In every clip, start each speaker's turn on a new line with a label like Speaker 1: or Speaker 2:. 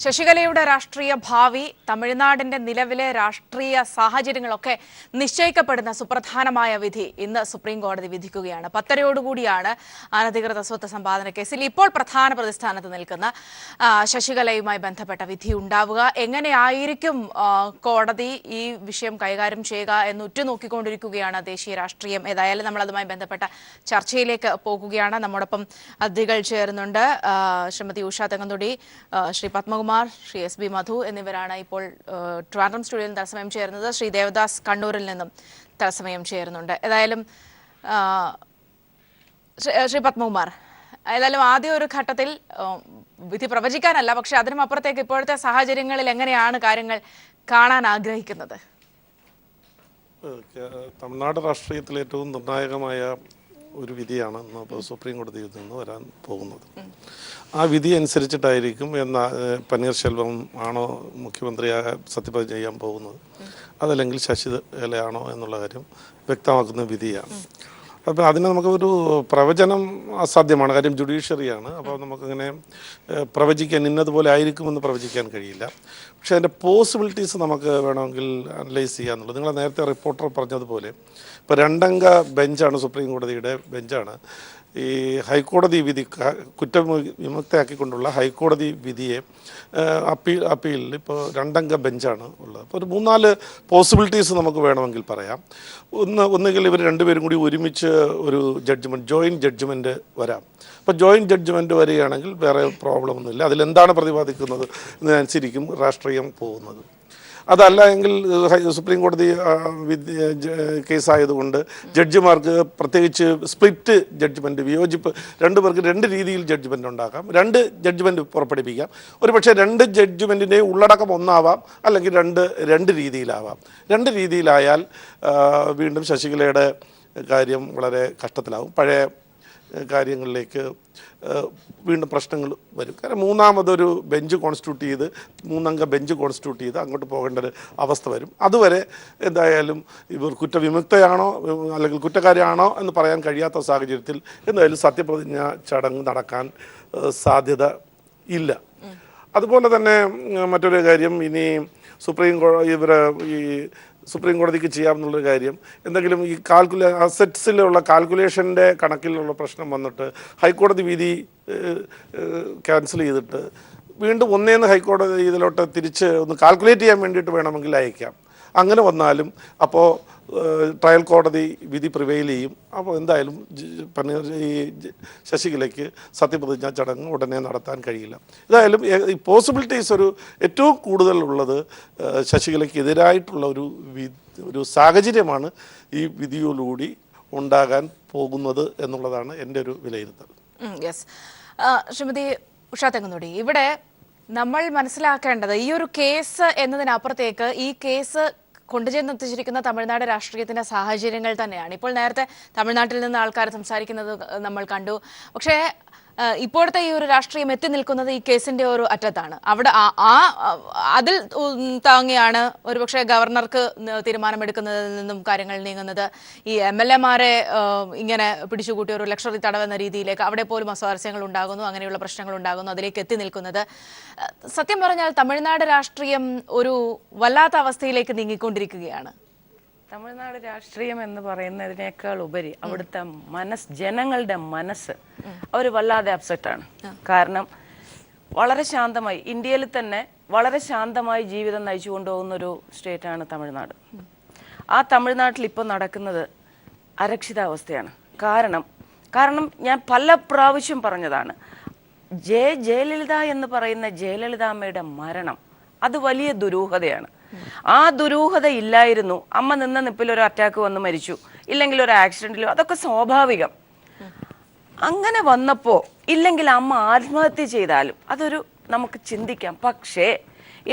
Speaker 1: ശശികലയുടെ രാഷ്ട്രീയ ഭാവി, തമിഴ്നാടിന്റെ നിലവിലെ രാഷ്ട്രീയ സാഹചര്യങ്ങളൊക്കെ നിശ്ചയിക്കപ്പെടുന്ന സുപ്രധാനമായ വിധി ഇന്ന് സുപ്രീം കോടതി വിധിക്കുകയാണ്. 10:30 അനധികൃത സ്വത്ത് സമ്പാദന കേസിൽ ഇപ്പോൾ പ്രധാന പ്രതിസ്ഥാനത്ത് നിൽക്കുന്ന ശശികലയുമായി ബന്ധപ്പെട്ട വിധി ഉണ്ടാവുക. എങ്ങനെയായിരിക്കും കോടതി ഈ വിഷയം കൈകാര്യം ചെയ്യുക എന്ന് ഉറ്റുനോക്കിക്കൊണ്ടിരിക്കുകയാണ് ദേശീയ രാഷ്ട്രീയം. ഏതായാലും നമ്മൾ അതുമായി ബന്ധപ്പെട്ട ചർച്ചയിലേക്ക് പോകുകയാണ്. നമ്മോടൊപ്പം അതിഥികൾ ചേരുന്നുണ്ട്. ശ്രീമതി ഉഷ തെങ്ങന്തൊടി, ശ്രീ പത്മകുമാർ, ശ്രീ എസ് ബി മധു എന്നിവരാണ് ഇപ്പോൾ ട്രിവാൻഡ്രം സ്റ്റുഡിയോയിൽ തത്സമയം ചേരുന്നത്. ശ്രീ ദേവദാസ് കണ്ണൂരിൽ നിന്നും തത്സമയം ചേരുന്നുണ്ട്. ഏതായാലും ശ്രീ പത്മകുമാർ, ഏതായാലും ആദ്യ ഒരു ഘട്ടത്തിൽ വിധി പ്രവചിക്കാനല്ല, പക്ഷെ അതിനും അപ്പുറത്തേക്ക് ഇപ്പോഴത്തെ സാഹചര്യങ്ങളിൽ എങ്ങനെയാണ് കാര്യങ്ങൾ കാണാൻ ആഗ്രഹിക്കുന്നത്?
Speaker 2: തമിഴ്നാട് രാഷ്ട്രീയത്തിൽ ഏറ്റവും നിർണായകമായ ഒരു വിധിയാണ് സുപ്രീം കോടതിയിൽ നിന്ന് വരാൻ പോകുന്നത്. ആ വിധി അനുസരിച്ചിട്ടായിരിക്കും പനീർശെൽവം ആണോ മുഖ്യമന്ത്രിയായ സത്യപ്രതിജ്ഞ ചെയ്യാൻ പോകുന്നത്, അതല്ലെങ്കിൽ ശശികലയാണോ എന്നുള്ള കാര്യം വ്യക്തമാക്കുന്ന വിധിയാണ്. അപ്പോൾ അതിന് നമുക്കൊരു പ്രവചനം അസാധ്യമാണ്. കാര്യം ജുഡീഷ്യറിയാണ്. അപ്പോൾ നമുക്കിങ്ങനെ പ്രവചിക്കാൻ ഇന്നതുപോലെ ആയിരിക്കുമെന്ന് പ്രവചിക്കാൻ കഴിയില്ല. പക്ഷേ അതിൻ്റെ പോസിബിലിറ്റീസ് നമുക്ക് വേണമെങ്കിൽ അനലൈസ് ചെയ്യാന്നുള്ളത്. നിങ്ങൾ നേരത്തെ റിപ്പോർട്ടർ പറഞ്ഞതുപോലെ ഇപ്പോൾ 2 അംഗ ബെഞ്ചാണ്, സുപ്രീം കോടതിയുടെ ബെഞ്ചാണ് ഈ ഹൈക്കോടതി വിധി കുറ്റവിമുക്തയാക്കിക്കൊണ്ടുള്ള ഹൈക്കോടതി വിധിയെ അപ്പീലിൽ ഇപ്പോൾ 2 അംഗ ബെഞ്ചാണ് ഉള്ളത്. അപ്പോൾ ഒരു 3-4 പോസിബിലിറ്റീസ് നമുക്ക് വേണമെങ്കിൽ പറയാം. ഒന്നുകിൽ ഇവർ രണ്ടുപേരും കൂടി ഒരുമിച്ച് ഒരു ജഡ്ജ്മെൻറ്റ്, ജോയിൻറ്റ് ജഡ്ജ്മെൻറ്റ് വരാം. അപ്പോൾ ജോയിൻറ്റ് ജഡ്ജ്മെൻറ്റ് വരികയാണെങ്കിൽ വേറെ പ്രോബ്ലം ഒന്നുമില്ല. അതിലെന്താണ് പ്രതിപാദിക്കുന്നത് എന്നനുസരിക്കും രാഷ്ട്രീയം പോകുന്നത്. അതല്ല എങ്കിൽ സുപ്രീം കോടതി കേസായതുകൊണ്ട് ജഡ്ജിമാർക്ക് പ്രത്യേകിച്ച് സ്പ്ലിറ്റ് ജഡ്ജ്മെൻറ്റ്, വിയോജിപ്പ്, 2 പേർക്ക് 2 രീതിയിൽ ജഡ്ജ്മെൻറ്റ് ഉണ്ടാക്കാം, 2 ജഡ്ജ്മെൻറ്റ് പുറപ്പെടുപ്പിക്കാം. ഒരു പക്ഷേ 2 ജഡ്ജ്മെൻറ്റിൻ്റെയും ഉള്ളടക്കം ഒന്നാവാം, അല്ലെങ്കിൽ രണ്ട് രീതിയിലാവാം. 2 രീതിയിലായാൽ വീണ്ടും ശശികലയുടെ കാര്യം വളരെ കഷ്ടത്തിലാവും. പഴയ കാര്യങ്ങളിലേക്ക് വീണ്ടും പ്രശ്നങ്ങൾ വരും. കാരണം 3ാമതൊരു ബെഞ്ച് കോൺസ്റ്റിറ്റ്യൂട്ട് ചെയ്ത് 3 അംഗ ബെഞ്ച് കോൺസ്റ്റിറ്റ്യൂട്ട് ചെയ്ത് അങ്ങോട്ട് പോകേണ്ട ഒരു അവസ്ഥ വരും. അതുവരെ എന്തായാലും ഇവർ കുറ്റവിമുക്തയാണോ അല്ലെങ്കിൽ കുറ്റക്കാരിയാണോ എന്ന് പറയാൻ കഴിയാത്ത സാഹചര്യത്തിൽ എന്തായാലും സത്യപ്രതിജ്ഞ ചടങ്ങ് നടക്കാൻ സാധ്യത ഇല്ല. അതുപോലെ തന്നെ മറ്റൊരു കാര്യം, ഇനി സുപ്രീം കോടതിക്ക് ചെയ്യാമെന്നുള്ളൊരു കാര്യം, എന്തെങ്കിലും ഈ അസറ്റ്സിലുള്ള കാൽക്കുലേഷൻ്റെ കണക്കിലുള്ള പ്രശ്നം വന്നിട്ട് ഹൈക്കോടതി വിധി ക്യാൻസൽ ചെയ്തിട്ട് വീണ്ടും ഒന്നേന്ന് ഹൈക്കോടതി ഇതിലോട്ട് തിരിച്ച് ഒന്ന് കാൽക്കുലേറ്റ് ചെയ്യാൻ വേണ്ടിയിട്ട് വേണമെങ്കിൽ അയക്കാം. അങ്ങനെ വന്നാലും അപ്പോൾ ട്രയൽ കോടതി വിധി പ്രിവെയിൽ ചെയ്യും. അപ്പോൾ എന്തായാലും ഈ ശശികലയ്ക്ക് സത്യപ്രതിജ്ഞാ ചടങ്ങ് ഉടനെ നടത്താൻ കഴിയില്ല. ഏതായാലും ഈ പോസിബിലിറ്റീസ് ഏറ്റവും കൂടുതൽ ഉള്ളത് ശശികലയ്ക്ക് എതിരായിട്ടുള്ള ഒരു സാഹചര്യമാണ് ഈ വിധിയോടുകൂടി ഉണ്ടാകാൻ പോകുന്നത് എന്നുള്ളതാണ് എൻ്റെ ഒരു വിലയിരുത്തൽ.
Speaker 1: യെസ്, ശ്രീമതി ഉഷ തെങ്ങന്തൊടി, ഇവിടെ നമ്മൾ മനസ്സിലാക്കേണ്ടത് ഈ ഒരു കേസ് എന്നതിനപ്പുറത്തേക്ക് ഈ കേസ് കൊണ്ടുചെന്നെത്തിച്ചിരിക്കുന്ന തമിഴ്നാട് രാഷ്ട്രീയത്തിന്റെ സാഹചര്യങ്ങൾ തന്നെയാണ്. ഇപ്പോൾ നേരത്തെ തമിഴ്നാട്ടിൽ നിന്ന് ആൾക്കാർ സംസാരിക്കുന്നത് നമ്മൾ കണ്ടു. പക്ഷേ ഇപ്പോഴത്തെ ഈ ഒരു രാഷ്ട്രീയം എത്തി നിൽക്കുന്നത് ഈ കേസിന്റെ ഒരു അറ്റത്താണ്. അവിടെ അതിൽ താങ്ങിയാണ് ഒരുപക്ഷെ ഗവർണർക്ക് തീരുമാനമെടുക്കുന്നതിൽ നിന്നും കാര്യങ്ങൾ നീങ്ങുന്നത്. ഈ MLA-മാരെ ഇങ്ങനെ പിടിച്ചുകൂട്ടി ഒരു ലക്ഷറി തടവെന്ന രീതിയിലേക്ക് അവിടെ പോലും അസ്വാരസ്യങ്ങൾ ഉണ്ടാകുന്നു, അങ്ങനെയുള്ള പ്രശ്നങ്ങൾ ഉണ്ടാകുന്നു, അതിലേക്ക് എത്തി നിൽക്കുന്നത്. സത്യം പറഞ്ഞാൽ തമിഴ്നാട് രാഷ്ട്രീയം ഒരു വല്ലാത്ത അവസ്ഥയിലേക്ക് നീങ്ങിക്കൊണ്ടിരിക്കുകയാണ്.
Speaker 3: തമിഴ്നാട് രാഷ്ട്രീയം എന്ന് പറയുന്നതിനേക്കാൾ ഉപരി അവിടുത്തെ ജനങ്ങളുടെ മനസ്സ് അവർ വല്ലാതെ അപ്സെറ്റാണ്. കാരണം വളരെ ശാന്തമായി, ഇന്ത്യയിൽ തന്നെ വളരെ ശാന്തമായി ജീവിതം നയിച്ചു കൊണ്ടുപോകുന്നൊരു സ്റ്റേറ്റാണ് തമിഴ്നാട്. ആ തമിഴ്നാട്ടിൽ ഇപ്പോൾ നടക്കുന്നത് അരക്ഷിതാവസ്ഥയാണ്. കാരണം ഞാൻ പല പ്രാവശ്യം പറഞ്ഞതാണ്, ജയലളിത എന്ന് പറയുന്ന ജയലളിതാമ്മയുടെ മരണം അത് വലിയ ദുരൂഹതയാണ്. ആ ദുരൂഹത ഇല്ലായിരുന്നു, അമ്മ നിന്ന നിപ്പിൽ ഒരു അറ്റാക്ക് വന്ന് മരിച്ചു, ഇല്ലെങ്കിൽ ഒരു ആക്സിഡന്റിലോ, അതൊക്കെ സ്വാഭാവികം. അങ്ങനെ വന്നപ്പോ ഇല്ലെങ്കിൽ അമ്മ ആത്മഹത്യ ചെയ്താലും നമുക്ക് ചിന്തിക്കാം. പക്ഷേ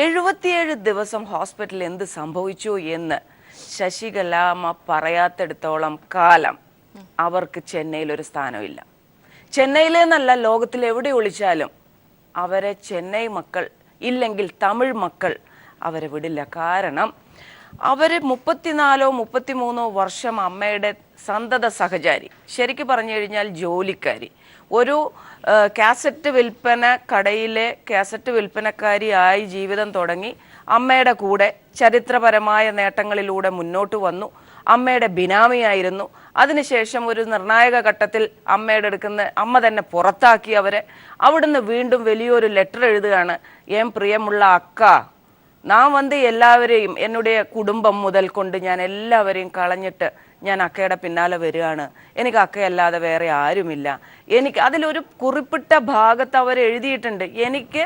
Speaker 3: 77 ദിവസം ഹോസ്പിറ്റലിൽ എന്ത് സംഭവിച്ചു എന്ന് ശശികല അമ്മ പറയാത്തിടത്തോളം കാലം അവർക്ക് ചെന്നൈയിൽ ഒരു സ്ഥാനമില്ല. ചെന്നൈയിലെന്നല്ല, ലോകത്തിൽ എവിടെ ഒളിച്ചാലും അവരെ ചെന്നൈ മക്കൾ ഇല്ലെങ്കിൽ തമിഴ് മക്കൾ അവരെ വിടില്ല. കാരണം അവർ 34-33 വർഷം അമ്മയുടെ സന്തത സഹചാരി, ശരിക്കും പറഞ്ഞു കഴിഞ്ഞാൽ ജോലിക്കാരി, ഒരു കാസറ്റ് വിൽപ്പന കടയിലെ കാസറ്റ് വിൽപ്പനക്കാരിയായി ജീവിതം തുടങ്ങി അമ്മയുടെ കൂടെ ചരിത്രപരമായ നേട്ടങ്ങളിലൂടെ മുന്നോട്ട് വന്നു. അമ്മയുടെ ബിനാമിയായിരുന്നു. അതിനുശേഷം ഒരു നിർണായക ഘട്ടത്തിൽ അമ്മ തന്നെ പുറത്താക്കി അവരെ. അവിടുന്ന് വീണ്ടും വലിയൊരു ലെറ്റർ എഴുതുകയാണ്. പ്രിയമുള്ള അക്ക, ഞാൻ വന്ന് എല്ലാവരെയും എന്നുடைய കുടുംബം മുതൽ കൊണ്ട് ഞാൻ എല്ലാവരെയും കളഞ്ഞിട്ട് ഞാൻ അക്കയുടെ പിന്നാലെ വരികയാണ്. എനിക്ക് അക്കയല്ലാതെ വേറെ ആരുമില്ല. എനിക്ക് അതിലൊരു കുറിപ്പിട്ട ഭാഗത്ത് അവർ എഴുതിയിട്ടുണ്ട്, എനിക്ക്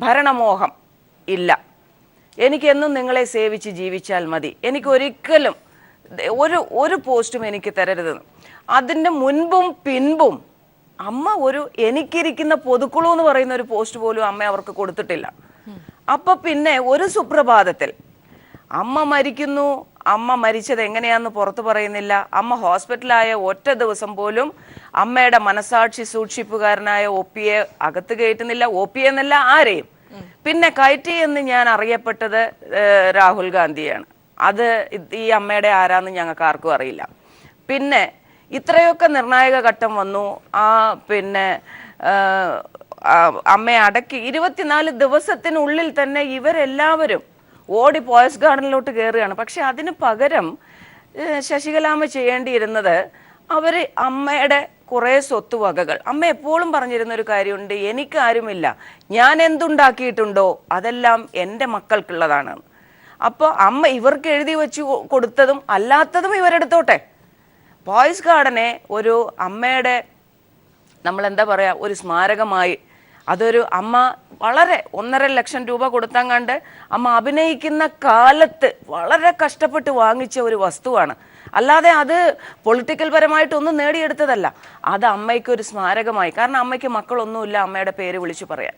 Speaker 3: ഭരണമോഹം ഇല്ല, എനിക്കെന്നും നിങ്ങളെ സേവിച്ച് ജീവിച്ചാൽ മതി, എനിക്ക് ഒരിക്കലും ഒരു പോസ്റ്റും എനിക്ക് തരരുതെന്ന്. അതിൻ്റെ മുൻപും പിൻപും അമ്മ എനിക്കിരിക്കുന്ന പൊതുക്കുളു എന്ന് പറയുന്ന ഒരു പോസ്റ്റ് പോലും അമ്മ അവർക്ക് കൊടുത്തിട്ടില്ല. അപ്പൊ പിന്നെ ഒരു സുപ്രഭാതത്തിൽ അമ്മ മരിക്കുന്നു. അമ്മ മരിച്ചത് എങ്ങനെയാന്ന് പുറത്തു പറയുന്നില്ല. അമ്മ ഹോസ്പിറ്റലായ ഒറ്റ ദിവസം പോലും അമ്മയുടെ മനസാക്ഷി സൂക്ഷിപ്പുകാരനായ OP-യെ അകത്ത് കയറ്റുന്നില്ല. OP എന്നല്ല, ആരെയും. പിന്നെ കയറ്റി എന്ന് ഞാൻ അറിയപ്പെട്ടത് രാഹുൽ ഗാന്ധിയാണ്. അത് ഈ അമ്മയുടെ ആരാന്ന് ഞങ്ങൾക്ക് ആർക്കും അറിയില്ല. പിന്നെ ഇത്രയൊക്കെ നിർണായക ഘട്ടം വന്നു. അമ്മയെ അടക്കി 24 ദിവസത്തിനുള്ളിൽ തന്നെ ഇവരെല്ലാവരും ഓടി പോയസ് ഗാർഡനിലോട്ട് കയറുകയാണ്. പക്ഷെ അതിന് പകരം ശശികലാമ്മ ചെയ്യേണ്ടിയിരുന്നത് അമ്മയുടെ കുറേ സ്വത്തുവകകൾ, അമ്മ എപ്പോഴും പറഞ്ഞിരുന്ന ഒരു കാര്യമുണ്ട്, എനിക്കാരുമില്ല, ഞാൻ എന്തുണ്ടാക്കിയിട്ടുണ്ടോ അതെല്ലാം എൻ്റെ മക്കൾക്കുള്ളതാണ്. അപ്പോൾ അമ്മ ഇവർക്ക് എഴുതി വെച്ച് കൊടുത്തതും അല്ലാത്തതും ഇവരെടുത്തോട്ടെ. പോയസ് ഗാർഡനെ ഒരു അമ്മയുടെ നമ്മളെന്താ പറയുക, ഒരു സ്മാരകമായി അമ്മ വളരെ 1.5 ലക്ഷം രൂപ കൊടുത്തങ്ങാണ്ട് അമ്മ അഭിനയിക്കുന്ന കാലത്ത് വളരെ കഷ്ടപ്പെട്ട് വാങ്ങിച്ച ഒരു വസ്തുവാണ്. അല്ലാതെ അത് പൊളിറ്റിക്കൽ പരമായിട്ടൊന്നും നേടിയെടുത്തതല്ല. അത് അമ്മയ്ക്കൊരു സ്മാരകമായി. കാരണം അമ്മയ്ക്ക് മക്കളൊന്നുമില്ല അമ്മയുടെ പേര് വിളിച്ചു പറയാൻ.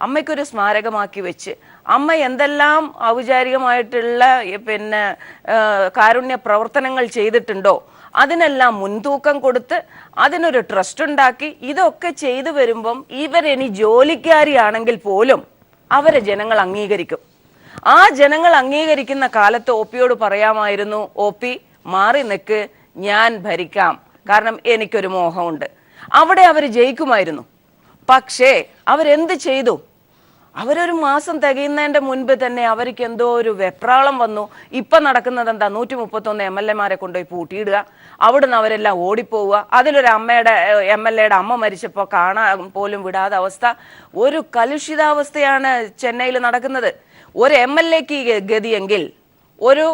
Speaker 3: അമ്മയ്ക്കൊരു സ്മാരകമാക്കി വെച്ച് അമ്മ എന്തെല്ലാം ഔപചാരികമായിട്ടുള്ള കാരുണ്യ പ്രവർത്തനങ്ങൾ ചെയ്തിട്ടുണ്ടോ അതിനെല്ലാം മുൻതൂക്കം കൊടുത്ത് അതിനൊരു ട്രസ്റ്റ് ഉണ്ടാക്കി ഇതൊക്കെ ചെയ്തു വരുമ്പം ഇവരിനി ജോലിക്കാരിയാണെങ്കിൽ പോലും അവരെ ജനങ്ങൾ അംഗീകരിക്കും. ആ ജനങ്ങൾ അംഗീകരിക്കുന്ന കാലത്ത് OP-യോട് പറയാമായിരുന്നു, OP മാറി നിൽക്ക്, ഞാൻ ഭരിക്കാം, കാരണം എനിക്കൊരു മോഹമുണ്ട്. അവിടെ അവർ ജയിക്കുമായിരുന്നു. പക്ഷേ അവരെന്ത് ചെയ്തു? അവരൊരു മാസം തികയുന്നതിൻ്റെ മുൻപ് തന്നെ അവർക്ക് എന്തോ ഒരു വെപ്രാളം വന്നു. ഇപ്പം നടക്കുന്നത് എന്താ, 131 MLA-മാരെ കൊണ്ടുപോയി പൂട്ടിയിടുക, അവിടുന്ന് അവരെല്ലാം ഓടിപ്പോവുക. അതിലൊരു MLA-യുടെ അമ്മ മരിച്ചപ്പോൾ കാണാൻ പോലും വിടാത്ത അവസ്ഥ. ഒരു കലുഷിതാവസ്ഥയാണ് ചെന്നൈയിൽ നടക്കുന്നത്. ഒരു MLA-ക്ക് ഗതിയെങ്കിൽ, ഒരു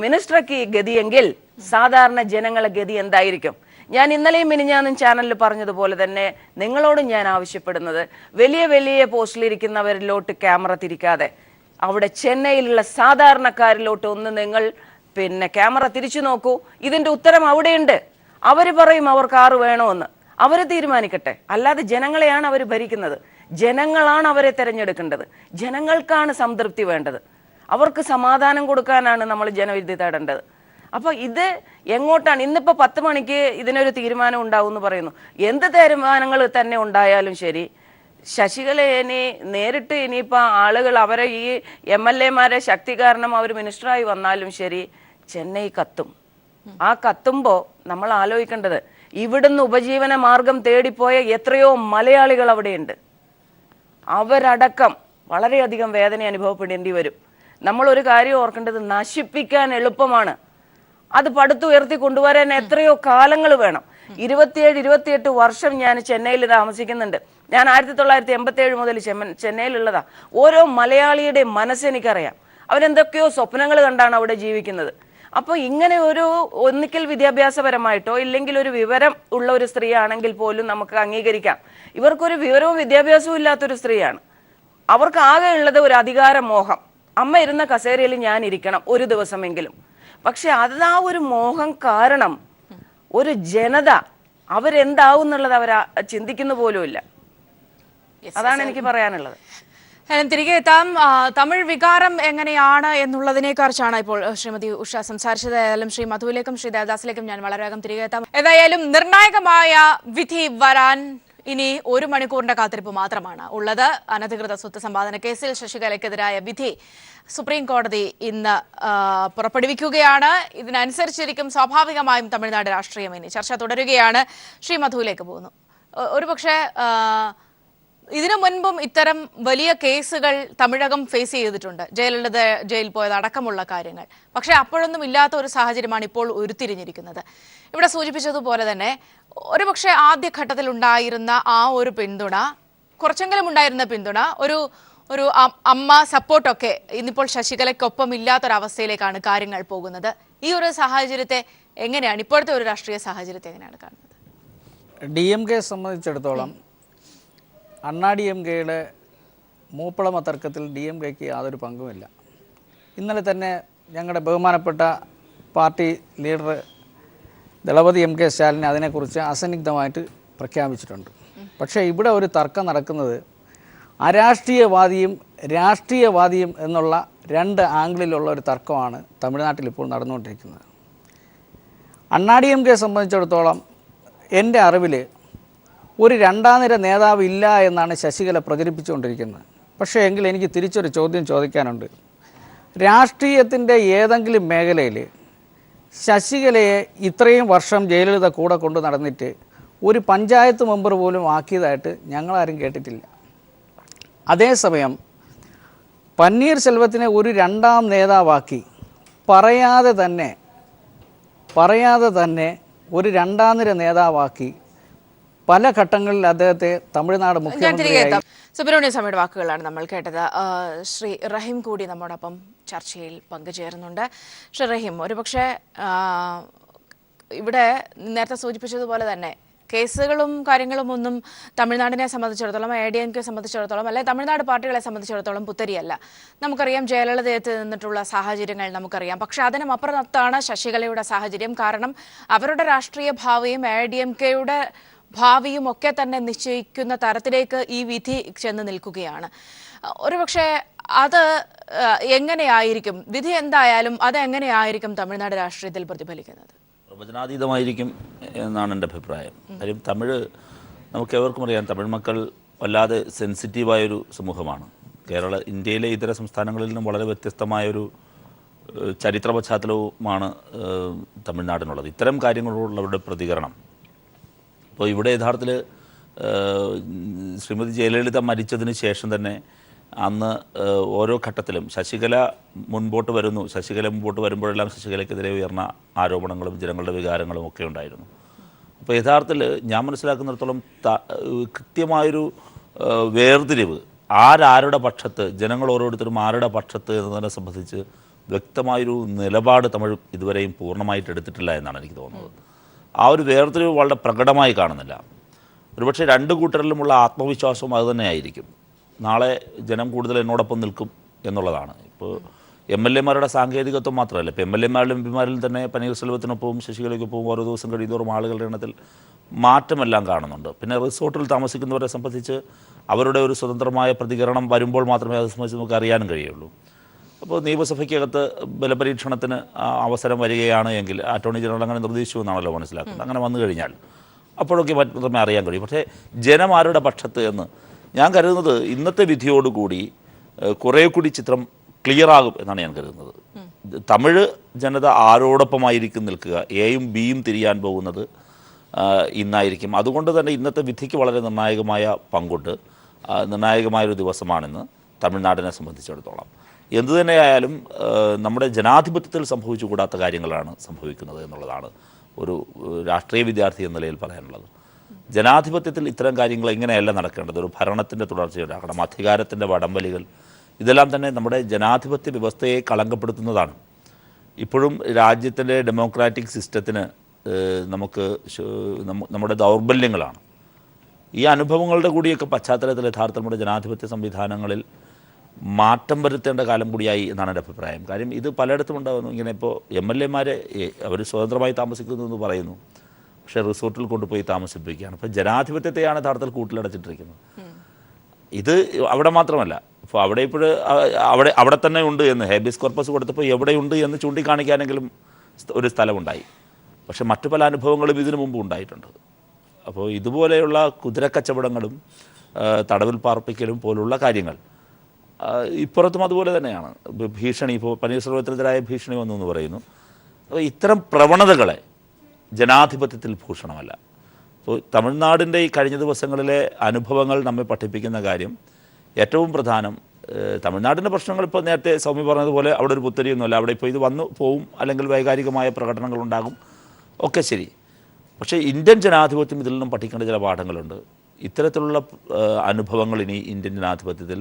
Speaker 3: മിനിസ്റ്റർക്ക് ഗതിയെങ്കിൽ സാധാരണ ജനങ്ങളെ ഗതി എന്തായിരിക്കും? ഞാൻ ഇന്നലെയും മിനിഞ്ഞാന്നും ചാനലിൽ പറഞ്ഞതുപോലെ തന്നെ നിങ്ങളോട് ഞാൻ ആവശ്യപ്പെടുന്നത്, വലിയ വലിയ പോസ്റ്റിലിരിക്കുന്നവരിലോട്ട് ക്യാമറ തിരിക്കാതെ അവിടെ ചെന്നൈയിലുള്ള സാധാരണക്കാരിലോട്ട് ഒന്ന് നിങ്ങൾ ക്യാമറ തിരിച്ചു നോക്കൂ. ഇതിന്റെ ഉത്തരം അവിടെയുണ്ട്. അവർ പറയും അവർക്ക് ആറ് വേണമെന്ന്, അവര് തീരുമാനിക്കട്ടെ. അല്ലാതെ ജനങ്ങളെയാണ് അവർ ഭരിക്കുന്നത്, ജനങ്ങളാണ് അവരെ തെരഞ്ഞെടുക്കേണ്ടത്, ജനങ്ങൾക്കാണ് സംതൃപ്തി വേണ്ടത്, അവർക്ക് സമാധാനം കൊടുക്കാനാണ് നമ്മൾ ജനവിധി തേടേണ്ടത്. അപ്പൊ ഇത് എങ്ങോട്ടാണ്? ഇന്നിപ്പോ 10 മണിക്ക് ഇതിനൊരു തീരുമാനം ഉണ്ടാവും എന്ന് പറയുന്നു. എന്ത് തീരുമാനങ്ങൾ തന്നെ ഉണ്ടായാലും ശരി, ശശികലയെ നേരിട്ട് ഇനിയിപ്പോ ആളുകൾ അവരെ ഈ MLA-മാരെ ശക്തി കാരണം അവർ മിനിസ്റ്ററായി വന്നാലും ശരി, ചെന്നൈ കത്തും. ആ കത്തുമ്പോ നമ്മൾ ആലോചിക്കേണ്ടത്, ഇവിടുന്ന് ഉപജീവന മാർഗം തേടിപ്പോയ എത്രയോ മലയാളികൾ അവിടെയുണ്ട്. അവരടക്കം വളരെയധികം വേദന അനുഭവപ്പെടേണ്ടി വരും. നമ്മൾ ഒരു കാര്യം ഓർക്കേണ്ടത്, നശിപ്പിക്കാൻ എളുപ്പമാണ്, അത് പടുത്തുയർത്തി കൊണ്ടുവരാൻ എത്രയോ കാലങ്ങൾ വേണം. 27-28 വർഷം ഞാൻ ചെന്നൈയിൽ താമസിക്കുന്നുണ്ട്. ഞാൻ 1987 മുതൽ ചെന്നൈയിലുള്ളതാ. ഓരോ മലയാളിയുടെ മനസ്സെനിക്കറിയാം. അവരെന്തൊക്കെയോ സ്വപ്നങ്ങൾ കണ്ടാണ് അവിടെ ജീവിക്കുന്നത്. അപ്പോൾ ഇങ്ങനെ ഒന്നിക്കൽ വിദ്യാഭ്യാസപരമായിട്ടോ ഇല്ലെങ്കിൽ ഒരു വിവരം ഉള്ള ഒരു സ്ത്രീ ആണെങ്കിൽ പോലും നമുക്ക് അംഗീകരിക്കാം. ഇവർക്കൊരു വിവരവും വിദ്യാഭ്യാസവും ഇല്ലാത്തൊരു സ്ത്രീയാണ്. അവർക്ക് ആകെ ഉള്ളത് ഒരു അധികാര മോഹം. അമ്മ ഇരുന്ന കസേരയിൽ ഞാൻ ഇരിക്കണം ഒരു ദിവസമെങ്കിലും. പക്ഷെ അത് ആ ഒരു മോഹം കാരണം ഒരു ജനത അവരെന്താവും എന്നുള്ളത് അവർ ചിന്തിക്കുന്ന പോലുമില്ല. അതാണ് എനിക്ക് പറയാനുള്ളത്.
Speaker 1: തിരികെ എത്താം. തമിഴ് വികാരം എങ്ങനെയാണ് എന്നുള്ളതിനെ കുറിച്ചാണ് ഇപ്പോൾ ശ്രീമതി ഉഷ സംസാരിച്ചത്. ഏതായാലും ശ്രീ മധുവിലേക്കും ശ്രീ ദേവദാസിലേക്കും ഞാൻ വളരെ വേഗം തിരികെ എത്താം. ഏതായാലും നിർണായകമായ വിധി വരാൻ ഇനി 1 മണിക്കൂറിന്റെ കാത്തിരിപ്പ് മാത്രമാണ് ഉള്ളത്. അനധികൃത സ്വത്ത് സമ്പാദന കേസിൽ ശശികലയ്ക്കെതിരായ വിധി സുപ്രീം കോടതി ഇന്ന് പുറപ്പെടുവിക്കുകയാണ്. ഇതിനനുസരിച്ചിരിക്കും സ്വാഭാവികമായും തമിഴ്നാട് രാഷ്ട്രീയം. ഇനി ചർച്ച തുടരുകയാണ്. ശ്രീ മധുവിലേക്ക് പോകുന്നു. ഒരുപക്ഷെ ഇതിനു മുൻപും ഇത്തരം വലിയ കേസുകൾ തമിഴകം ഫേസ് ചെയ്തിട്ടുണ്ട്. ജയലളിത ജയിൽ പോയത് അടക്കമുള്ള കാര്യങ്ങൾ. പക്ഷേ അപ്പോഴൊന്നും ഇല്ലാത്ത ഒരു സാഹചര്യമാണ് ഇപ്പോൾ ഉരുത്തിരിഞ്ഞിരിക്കുന്നത്. ഇവിടെ സൂചിപ്പിച്ചതുപോലെ തന്നെ ഒരുപക്ഷെ ആദ്യഘട്ടത്തിൽ ഉണ്ടായിരുന്ന ആ ഒരു പിന്തുണ, കുറച്ചെങ്കിലും ഉണ്ടായിരുന്ന പിന്തുണ, ഒരു അമ്മ സപ്പോർട്ടൊക്കെ ഇന്നിപ്പോൾ ശശികലയ്ക്കൊപ്പം ഇല്ലാത്തൊരവസ്ഥയിലേക്കാണ് കാര്യങ്ങൾ പോകുന്നത്. ഈ ഒരു സാഹചര്യത്തെ എങ്ങനെയാണ്, ഇപ്പോഴത്തെ ഒരു രാഷ്ട്രീയ സാഹചര്യത്തെ എങ്ങനെയാണ് കാണുന്നത്?
Speaker 4: DMK സംബന്ധിച്ചിടത്തോളം അണ്ണാ DMKയുടെ മൂപ്പളമ തർക്കത്തിൽ DMKയ്ക്ക് യാതൊരു പങ്കുമില്ല. ഇന്നലെ തന്നെ ഞങ്ങളുടെ ബഹുമാനപ്പെട്ട പാർട്ടി ലീഡർ ദളപതി MK സ്റ്റാലിനെ അതിനെക്കുറിച്ച് അസന്നിഗ്ധമായിട്ട് പ്രഖ്യാപിച്ചിട്ടുണ്ട്. പക്ഷേ ഇവിടെ ഒരു തർക്കം നടക്കുന്നത് അരാഷ്ട്രീയവാദിയും രാഷ്ട്രീയവാദിയും എന്നുള്ള 2 ആംഗിളിലുള്ള ഒരു തർക്കമാണ് തമിഴ്നാട്ടിൽ ഇപ്പോൾ നടന്നുകൊണ്ടിരിക്കുന്നത്. അണ്ണാ DMK സംബന്ധിച്ചിടത്തോളം എൻ്റെ അറിവിൽ ഒരു 2ാം നിര നേതാവ് ഇല്ല എന്നാണ് ശശികല പ്രചരിപ്പിച്ചുകൊണ്ടിരിക്കുന്നത്. പക്ഷേ എങ്കിൽ എനിക്ക് തിരിച്ചൊരു ചോദ്യം ചോദിക്കാനുണ്ട്. രാഷ്ട്രീയത്തിൻ്റെ ഏതെങ്കിലും മേഖലയിൽ ശശികലയെ ഇത്രയും വർഷം ജയലളിത കൂടെ കൊണ്ട് നടന്നിട്ട് ഒരു പഞ്ചായത്ത് മെമ്പർ പോലും ആക്കിയതായിട്ട് ഞങ്ങളാരും കേട്ടിട്ടില്ല. അതേസമയം പന്നീർസെൽവത്തിനെ ഒരു 2ാം നേതാവാക്കി പറയാതെ തന്നെ ഒരു 2ാം നിര നേതാവാക്കി പല ഘട്ടങ്ങളിൽ അദ്ദേഹത്തെ തമിഴ്നാട് മുഖ്യമന്ത്രിയായി.
Speaker 1: സുബ്രഹ്മണ്യ സ്വാമിയുടെ വാക്കുകളാണ് നമ്മൾ കേട്ടത്. ശ്രീ റഹീം കൂടി നമ്മോടൊപ്പം ചർച്ചയിൽ പങ്കുചേരുന്നുണ്ട്. ശ്രീ റഹീം, ഒരുപക്ഷെ ഇവിടെ നേരത്തെ സൂചിപ്പിച്ചതുപോലെ തന്നെ കേസുകളും കാര്യങ്ങളും ഒന്നും തമിഴ്നാടിനെ സംബന്ധിച്ചിടത്തോളം, ADMK സംബന്ധിച്ചിടത്തോളം, അല്ലെങ്കിൽ തമിഴ്നാട് പാർട്ടികളെ സംബന്ധിച്ചിടത്തോളം പുത്തരിയല്ല. നമുക്കറിയാം ജയലളിതയെത്തി നിന്നിട്ടുള്ള സാഹചര്യങ്ങൾ നമുക്കറിയാം. പക്ഷെ അതിനുമപ്പുറത്താണ് ശശികലയുടെ സാഹചര്യം. കാരണം അവരുടെ രാഷ്ട്രീയ ഭാവിയും ADMKയുടെ ഭാവിയും ഒക്കെ തന്നെ നിശ്ചയിക്കുന്ന തരത്തിലേക്ക് ഈ വിധി ചെന്ന് നിൽക്കുകയാണ്. ഒരുപക്ഷെ അത് എങ്ങനെയായിരിക്കും, വിധി എന്തായാലും അത് എങ്ങനെയായിരിക്കും തമിഴ്നാട് രാഷ്ട്രീയത്തിൽ പ്രതിഫലിക്കുന്നത്?
Speaker 5: പ്രവചനാതീതമായിരിക്കും എന്നാണ് എൻ്റെ അഭിപ്രായം. കാര്യം നമുക്ക് ഏവർക്കും അറിയാം, തമിഴ് മക്കൾ വല്ലാതെ സെൻസിറ്റീവായൊരു സമൂഹമാണ്. ഇന്ത്യയിലെ ഇതര സംസ്ഥാനങ്ങളിൽ നിന്നും വളരെ വ്യത്യസ്തമായൊരു ചരിത്ര പശ്ചാത്തലവുമാണ് തമിഴ്നാടിനുള്ളത്. ഇത്തരം കാര്യങ്ങളോടുള്ളവരുടെ പ്രതികരണം ഇപ്പോൾ ഇവിടെ യഥാർത്ഥത്തിൽ ശ്രീമതി ജയലളിത മരിച്ചതിന് ശേഷം തന്നെ അന്ന് ഓരോ ഘട്ടത്തിലും ശശികല മുൻപോട്ട് വരുമ്പോഴെല്ലാം ശശികലയ്ക്കെതിരെ ഉയർന്ന ആരോപണങ്ങളും ജനങ്ങളുടെ വികാരങ്ങളും ഒക്കെ ഉണ്ടായിരുന്നു. അപ്പോൾ യഥാർത്ഥത്തിൽ ഞാൻ മനസ്സിലാക്കുന്നിടത്തോളം കൃത്യമായൊരു വേർതിരിവ്, ആരുടെ പക്ഷത്ത്, ജനങ്ങൾ ഓരോരുത്തരും ആരുടെ പക്ഷത്ത് എന്നതിനെ സംബന്ധിച്ച് വ്യക്തമായൊരു നിലപാട് തമിഴ് ഇതുവരെയും പൂർണ്ണമായിട്ട് എടുത്തിട്ടില്ല എന്നാണ് എനിക്ക് തോന്നുന്നത്. ആ ഒരു വേർതിരിവ് വളരെ പ്രകടമായി കാണുന്നില്ല. ഒരുപക്ഷെ 2 കൂട്ടരിലുമുള്ള ആത്മവിശ്വാസവും അതുതന്നെയായിരിക്കും. നാളെ ജനം കൂടുതൽ എന്നോടൊപ്പം നിൽക്കും എന്നുള്ളതാണ്. ഇപ്പോൾ MLA-മാരുടെ സാങ്കേതികത്വം മാത്രമല്ല, ഇപ്പോൾ MLA-മാരിലും MP-മാരിലും തന്നെ പനീർസെൽവത്തിനൊപ്പവും ശശികലയ്ക്കൊപ്പവും ഓരോ ദിവസം കഴിയുന്നതോറും ആളുകളുടെ എണ്ണത്തിൽ മാറ്റമെല്ലാം കാണുന്നുണ്ട്. പിന്നെ റിസോർട്ടിൽ താമസിക്കുന്നവരെ സംബന്ധിച്ച് അവരുടെ ഒരു സ്വതന്ത്രമായ പ്രതികരണം വരുമ്പോൾ മാത്രമേ അത് സംബന്ധിച്ച് നമുക്ക് അറിയാനും കഴിയുള്ളൂ. അപ്പോൾ നിയമസഭയ്ക്കകത്ത് ബലപരീക്ഷണത്തിന് അവസരം വരികയാണ് എങ്കിൽ അറ്റോർണി ജനറൽ അങ്ങനെ നിർദ്ദേശിച്ചു എന്നാണല്ലോ മനസ്സിലാക്കുന്നത്. അങ്ങനെ വന്നു കഴിഞ്ഞാൽ അപ്പോഴൊക്കെ മാത്രമേ അറിയാൻ കഴിയൂ. പക്ഷേ ജനം ആരുടെ പക്ഷത്ത് എന്ന് ഞാൻ കരുതുന്നത് ഇന്നത്തെ വിധിയോടുകൂടി കുറേ കൂടി ചിത്രം ക്ലിയറാകും എന്നാണ് ഞാൻ കരുതുന്നത്. തമിഴ് ജനത ആരോടൊപ്പമായിരിക്കും നിൽക്കുക, എയും ബിയും തിരിയാൻ പോകുന്നത് ഇന്നായിരിക്കും. അതുകൊണ്ട് തന്നെ ഇന്നത്തെ വിധിക്ക് വളരെ നിർണായകമായ പങ്കുണ്ട്. നിർണായകമായൊരു ദിവസമാണിന്ന് തമിഴ്നാടിനെ സംബന്ധിച്ചിടത്തോളം. എന്തുതന്നെയായാലും നമ്മുടെ ജനാധിപത്യത്തിൽ സംഭവിച്ചുകൂടാത്ത കാര്യങ്ങളാണ് സംഭവിക്കുന്നത് എന്നുള്ളതാണ് ഒരു രാഷ്ട്രീയ വിദ്യാർത്ഥി എന്ന നിലയിൽ പറയാനുള്ളത്. ജനാധിപത്യത്തിൽ ഇത്തരം കാര്യങ്ങൾ എങ്ങനെയല്ല നടക്കേണ്ടത്. ഒരു ഭരണത്തിൻ്റെ തുടർച്ചയുണ്ടാകണം, അധികാരത്തിൻ്റെ വടംവലികൾ, ഇതെല്ലാം തന്നെ നമ്മുടെ ജനാധിപത്യ വ്യവസ്ഥയെ കളങ്കപ്പെടുത്തുന്നതാണ്. ഇപ്പോഴും രാജ്യത്തിൻ്റെ ഡെമോക്രാറ്റിക് സിസ്റ്റത്തിന് നമ്മുടെ ദൗർബല്യങ്ങളാണ്. ഈ അനുഭവങ്ങളുടെ കൂടിയൊക്കെ പശ്ചാത്തലത്തിൽ യഥാർത്ഥ നമ്മുടെ ജനാധിപത്യ സംവിധാനങ്ങളിൽ മാറ്റം വരുത്തേണ്ട കാലം കൂടിയായി എന്നാണ് എൻ്റെ അഭിപ്രായം. കാര്യം ഇത് പലയിടത്തും ഉണ്ടാകുന്നു. ഇങ്ങനെ ഇപ്പോൾ MLA-മാരെ അവർ സ്വതന്ത്രമായി താമസിക്കുന്നു എന്ന് പറയുന്നു, പക്ഷേ റിസോർട്ടിൽ കൊണ്ടുപോയി താമസിപ്പിക്കുകയാണ്. അപ്പോൾ ജനാധിപത്യത്തെയാണ് യഥാർത്ഥത്തിൽ കൂട്ടിലടച്ചിട്ടിരിക്കുന്നത്. ഇത് അവിടെ മാത്രമല്ല, ഇപ്പോൾ അവിടെ തന്നെ ഉണ്ട് എന്ന് ഹേബിയസ് കോർപ്പസ് കൊടുത്തപ്പോൾ എവിടെയുണ്ട് എന്ന് ചൂണ്ടിക്കാണിക്കാനെങ്കിലും ഒരു സ്ഥലമുണ്ടായി. പക്ഷേ മറ്റു പല അനുഭവങ്ങളും ഇതിനു മുമ്പ് ഉണ്ടായിട്ടുണ്ട്. അപ്പോൾ ഇതുപോലെയുള്ള കുതിരക്കച്ചവടങ്ങളും തടവിൽ പാർപ്പിക്കലും പോലുള്ള കാര്യങ്ങൾ ഇപ്പുറത്തും അതുപോലെ തന്നെയാണ്. ഭീഷണി, ഇപ്പോൾ പനീർസെൽവത്തിനെതിരായ ഭീഷണി വന്നു എന്ന് പറയുന്നു. അപ്പോൾ ഇത്തരം പ്രവണതകളെ ജനാധിപത്യത്തിൽ ഭൂഷണമല്ല. അപ്പോൾ തമിഴ്നാടിൻ്റെ ഈ കഴിഞ്ഞ ദിവസങ്ങളിലെ അനുഭവങ്ങൾ നമ്മെ പഠിപ്പിക്കുന്ന കാര്യം, ഏറ്റവും പ്രധാനം, തമിഴ്നാടിൻ്റെ പ്രശ്നങ്ങൾ ഇപ്പോൾ നേരത്തെ സൗമ്യ പറഞ്ഞതുപോലെ അവിടെ ഒരു പുത്തരിയൊന്നുമല്ല. അവിടെ ഇപ്പോൾ ഇത് വന്നു പോവും, അല്ലെങ്കിൽ വൈകാരികമായ പ്രകടനങ്ങളുണ്ടാകും, ഒക്കെ ശരി. പക്ഷേ ഇന്ത്യൻ ജനാധിപത്യം ഇതിൽ നിന്നും പഠിക്കേണ്ട ചില പാഠങ്ങളുണ്ട്. ഇത്തരത്തിലുള്ള അനുഭവങ്ങൾ ഇനി ഇന്ത്യൻ ജനാധിപത്യത്തിൽ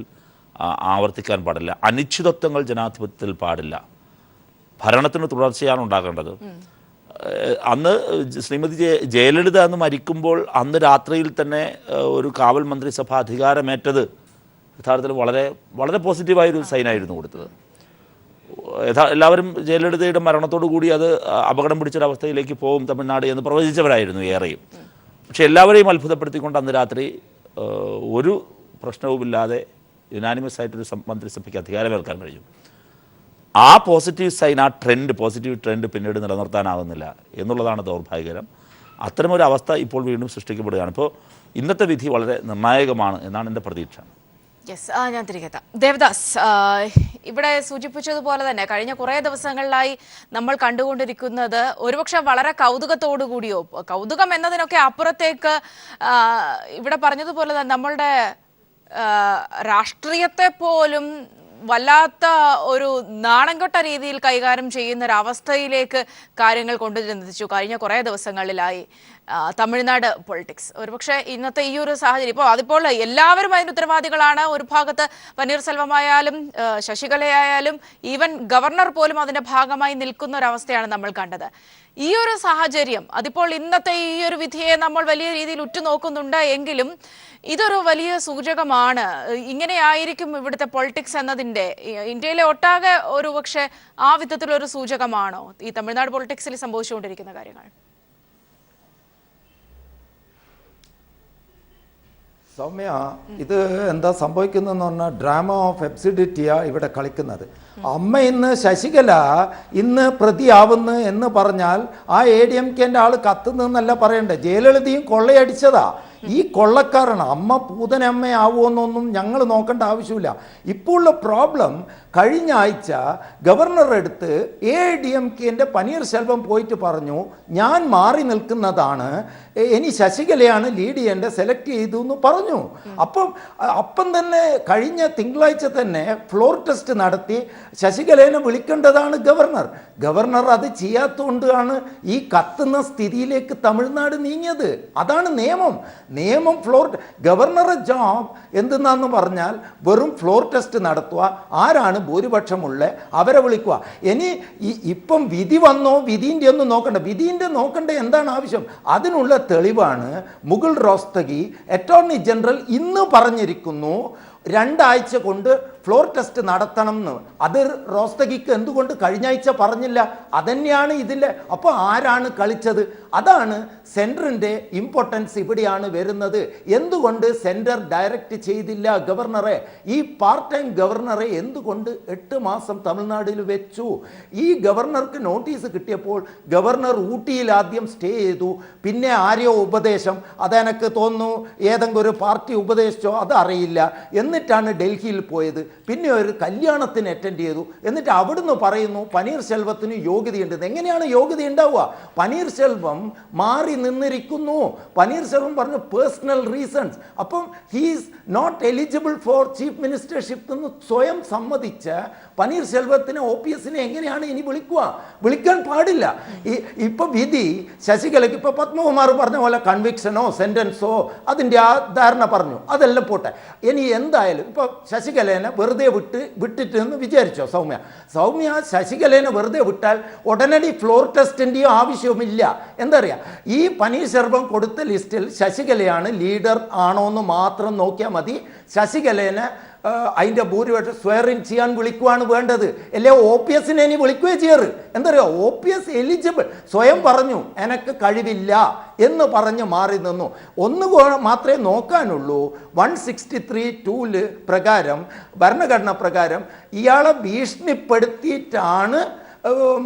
Speaker 5: ആവർത്തിക്കാൻ പാടില്ല. അനിശ്ചിതത്വങ്ങൾ ജനാധിപത്യത്തിൽ പാടില്ല. ഭരണത്തിന് തുടർച്ചയാണ് ഉണ്ടാകേണ്ടത്. അന്ന് ശ്രീമതി ജയലളിത അന്ന് മരിക്കുമ്പോൾ അന്ന് രാത്രിയിൽ തന്നെ ഒരു കാവൽ മന്ത്രിസഭ അധികാരമേറ്റത് യഥാർത്ഥത്തിൽ വളരെ വളരെ പോസിറ്റീവായൊരു സൈനായിരുന്നു കൊടുത്തത്. എല്ലാവരും ജയലളിതയുടെ മരണത്തോടു കൂടി അത് അപകടം പിടിച്ചൊരവസ്ഥയിലേക്ക് പോകും തമിഴ്നാട് എന്ന് പ്രവചിച്ചവരായിരുന്നു ഏറെയും. പക്ഷെ എല്ലാവരെയും അത്ഭുതപ്പെടുത്തിക്കൊണ്ട് അന്ന് രാത്രി ഒരു പ്രശ്നവുമില്ലാതെ യുനാനിമസ് ആയിട്ടൊരു മന്ത്രിസഭയ്ക്ക് അധികാരമേൽക്കാൻ കഴിഞ്ഞു. ആ പോസിറ്റീവ് സൈൻ, ആ പോസിറ്റീവ് ട്രെൻഡ് പിന്നീട് നിലനിർത്താനാവുന്നില്ല എന്നുള്ളതാണ് ദൗർഭാഗ്യകരം. അത്തരമൊരു അവസ്ഥ ഇപ്പോൾ വീണ്ടും സൃഷ്ടിക്കപ്പെടുകയാണ്. ഇപ്പോൾ ഇന്നത്തെ വിധി വളരെ നിർണായകമാണ് എന്നാണ് എൻ്റെ പ്രതീക്ഷ.
Speaker 1: യെസ്, ഞാൻ തിരികെ എത്താം. ദേവദാസ്, ഇവിടെ സൂചിപ്പിച്ചതുപോലെ തന്നെ കഴിഞ്ഞ കുറേ ദിവസങ്ങളിലായി നമ്മൾ കണ്ടുകൊണ്ടിരിക്കുന്നത് ഒരുപക്ഷെ വളരെ കൗതുകത്തോടു കൂടിയോ, കൗതുകം എന്നതിനൊക്കെ അപ്പുറത്തേക്ക് ഇവിടെ പറഞ്ഞതുപോലെ തന്നെ നമ്മളുടെ രാഷ്ട്രീയത്തെ പോലും വല്ലാത്ത ഒരു നാണംകെട്ട രീതിയിൽ കൈകാര്യം ചെയ്യുന്ന ഒരു അവസ്ഥയിലേക്ക് കാര്യങ്ങൾ കൊണ്ടുചെന്നെത്തിച്ചു കഴിഞ്ഞ കുറേ ദിവസങ്ങളിലായി തമിഴ്നാട് പൊളിറ്റിക്സ്. ഒരുപക്ഷെ ഇന്നത്തെ ഈ ഒരു സാഹചര്യം അതിപ്പോൾ എല്ലാവരും അതിന് ഉത്തരവാദികളാണ്. ഒരു ഭാഗത്ത് പനീർസെൽവമായാലും ശശികലയായാലും ഈവൻ ഗവർണർ പോലും അതിന്റെ ഭാഗമായി നിൽക്കുന്ന ഒരു അവസ്ഥയാണ് നമ്മൾ കണ്ടത്. ഈ ഒരു സാഹചര്യം അതിപ്പോൾ ഇന്നത്തെ ഈ ഒരു വിധിയെ നമ്മൾ വലിയ രീതിയിൽ ഉറ്റുനോക്കുന്നുണ്ട് എങ്കിലും ഇതൊരു വലിയ സൂചകമാണ്. ഇങ്ങനെയായിരിക്കും ഇവിടുത്തെ പൊളിറ്റിക്സ് എന്നതിൻ്റെ ഇന്ത്യയിലെ ഒട്ടാകെ ഒരു പക്ഷേ ആ വിധത്തിലൊരു സൂചകമാണോ ഈ തമിഴ്നാട് പൊളിറ്റിക്സിൽ സംഭവിച്ചുകൊണ്ടിരിക്കുന്ന കാര്യങ്ങൾ?
Speaker 6: സൗമ്യ, ഇത് എന്താ സംഭവിക്കുന്നതെന്ന് പറഞ്ഞാൽ ഡ്രാമ ഓഫ് എബ്സിഡിറ്റിയാ ഇവിടെ കളിക്കുന്നത്. അമ്മ ഇന്ന് ശശികല ഇന്ന് പ്രതിയാവുന്നു എന്ന് പറഞ്ഞാൽ ആ ADMK ആൾ കത്തുന്നല്ല പറയണ്ടേ. ജയലളിതയും കൊള്ളയടിച്ചതാ. ഈ കൊള്ളക്കാരാണ്. അമ്മ പൂതനമ്മയാവുമെന്നൊന്നും ഞങ്ങൾ നോക്കേണ്ട ആവശ്യമില്ല. ഇപ്പോൾ ഉള്ള പ്രോബ്ലം, കഴിഞ്ഞ ആഴ്ച ഗവർണറുടെ അടുത്ത് ADMK പനീർശെൽവം പോയിട്ട് പറഞ്ഞു, ഞാൻ മാറി നിൽക്കുന്നതാണ്, ഇനി ശശികലയാണ് ലീഡ് ചെയ്യേണ്ടത്, സെലക്ട് ചെയ്തു എന്ന് പറഞ്ഞു. അപ്പം തന്നെ കഴിഞ്ഞ തിങ്കളാഴ്ച തന്നെ ഫ്ലോർ ടെസ്റ്റ് നടത്തി ശശികലേനെ വിളിക്കേണ്ടതാണ് ഗവർണർ അത് ചെയ്യാത്തതുകൊണ്ടാണ് ഈ കത്തുന്ന സ്ഥിതിയിലേക്ക് തമിഴ്നാട് നീങ്ങിയത്. അതാണ് നിയമം ഫ്ലോർ ഗവർണറുടെ ജോബ് എന്തെന്നാന്ന് പറഞ്ഞാൽ വെറും ഫ്ലോർ ടെസ്റ്റ് നടത്തുക, ആരാണ് ഭൂരിപക്ഷമുള്ള അവരെ വിളിക്കുക. ഇനി ഇപ്പം വിധി വന്നോ, വിധീൻ്റെ ഒന്നും നോക്കണ്ട എന്താണ് ആവശ്യം? അതിനുള്ള തെളിവാണ് മുകുൾ റോസ്തഗി അറ്റോർണി ജനറൽ ഇന്ന് പറഞ്ഞിരിക്കുന്നു 2 ആഴ്ച കൊണ്ട് ഫ്ലോർ ടെസ്റ്റ് നടത്തണം എന്ന്. അത് റോസ്തഗിക്ക് എന്തുകൊണ്ട് കഴിഞ്ഞ ആഴ്ച പറഞ്ഞില്ല? അതന്നെയാണ് ഇതിലെ. അപ്പോൾ ആരാണ് കളിച്ചത്? അതാണ് സെൻറ്ററിൻ്റെ ഇമ്പോർട്ടൻസ് ഇവിടെയാണ് വരുന്നത്. എന്തുകൊണ്ട് സെൻറ്റർ ഡയറക്റ്റ് ചെയ്തില്ല ഗവർണറെ? ഈ പാർട്ട് ടൈം ഗവർണറെ എന്തുകൊണ്ട് 8 മാസം തമിഴ്നാട്ടിൽ വെച്ചു? ഈ ഗവർണർക്ക് നോട്ടീസ് കിട്ടിയപ്പോൾ ഗവർണർ ഊട്ടിയിൽ ആദ്യം സ്റ്റേ ചെയ്തു, പിന്നെ ആരെയോ ഉപദേശം, അതെനിക്ക് തോന്നുന്നു ഏതെങ്കിലും ഒരു പാർട്ടി ഉപദേശിച്ചോ അതറിയില്ല, എന്നിട്ടാണ് ഡൽഹിയിൽ പോയത്. പിന്നെ ഒരു കല്യാണത്തിന് അറ്റൻഡ് ചെയ്തു. എന്നിട്ട് അവിടുന്ന് പറയുന്നു പനീർശെൽവത്തിന് യോഗ്യതയുണ്ട്. എങ്ങനെയാണ് യോഗ്യത ഉണ്ടാവുക? പനീർശെൽവം മാറി നിന്നിരിക്കുന്നു. പനീർശെൽവം പറഞ്ഞു പേഴ്സണൽ റീസൺസ്. അപ്പം he's not eligible for chief ministership എന്ന് സ്വയം സമ്മതിച്ച പനീർശെൽവത്തിനെ OPS എങ്ങനെയാണ് ഇനി വിളിക്കാൻ പാടില്ല. ഇപ്പൊ വിധി ശശികലയ്ക്ക് ഇപ്പൊ പത്മകുമാർ പറഞ്ഞ പോലെ കൺവിക്ഷനോ സെന്റൻസോ അതിൻ്റെ ആ ധാരണ പറഞ്ഞു, അതെല്ലാം പോട്ടെ. ഇനി എന്തായാലും ഇപ്പൊ ശശികലേനെ വെറുതെ വിട്ടിട്ട് എന്ന് വിചാരിച്ചോ സൗമ്യ ശശികലേനെ വെറുതെ വിട്ടാൽ ഉടനടി ഫ്ലോർ ടെസ്റ്റിൻ്റെയോ ആവശ്യവുമില്ല. എന്താ പറയുക, ഈ പനീർശെൽവം കൊടുത്ത ലിസ്റ്റിൽ ശശികലയാണ് ലീഡർ ആണോ എന്ന് മാത്രം നോക്കിയാൽ മതി. ശശികലേനെ അതിൻ്റെ ഭൂരിപക്ഷം സ്വയറിൻ ചെയ്യാൻ വിളിക്കുവാണ് വേണ്ടത്. അല്ലേ OPS ഇനി വിളിക്കുകയോ ചെയ്യാറ്? എന്താ പറയുക, OPS എലിജിബിൾ സ്വയം പറഞ്ഞു എനക്ക് കഴിവില്ല എന്ന് പറഞ്ഞ് മാറി നിന്നു. ഒന്ന് മാത്രമേ നോക്കാനുള്ളൂ. 163(2) പ്രകാരം ഭരണഘടന പ്രകാരം ഇയാളെ ഭീഷണിപ്പെടുത്തിയിട്ടാണ്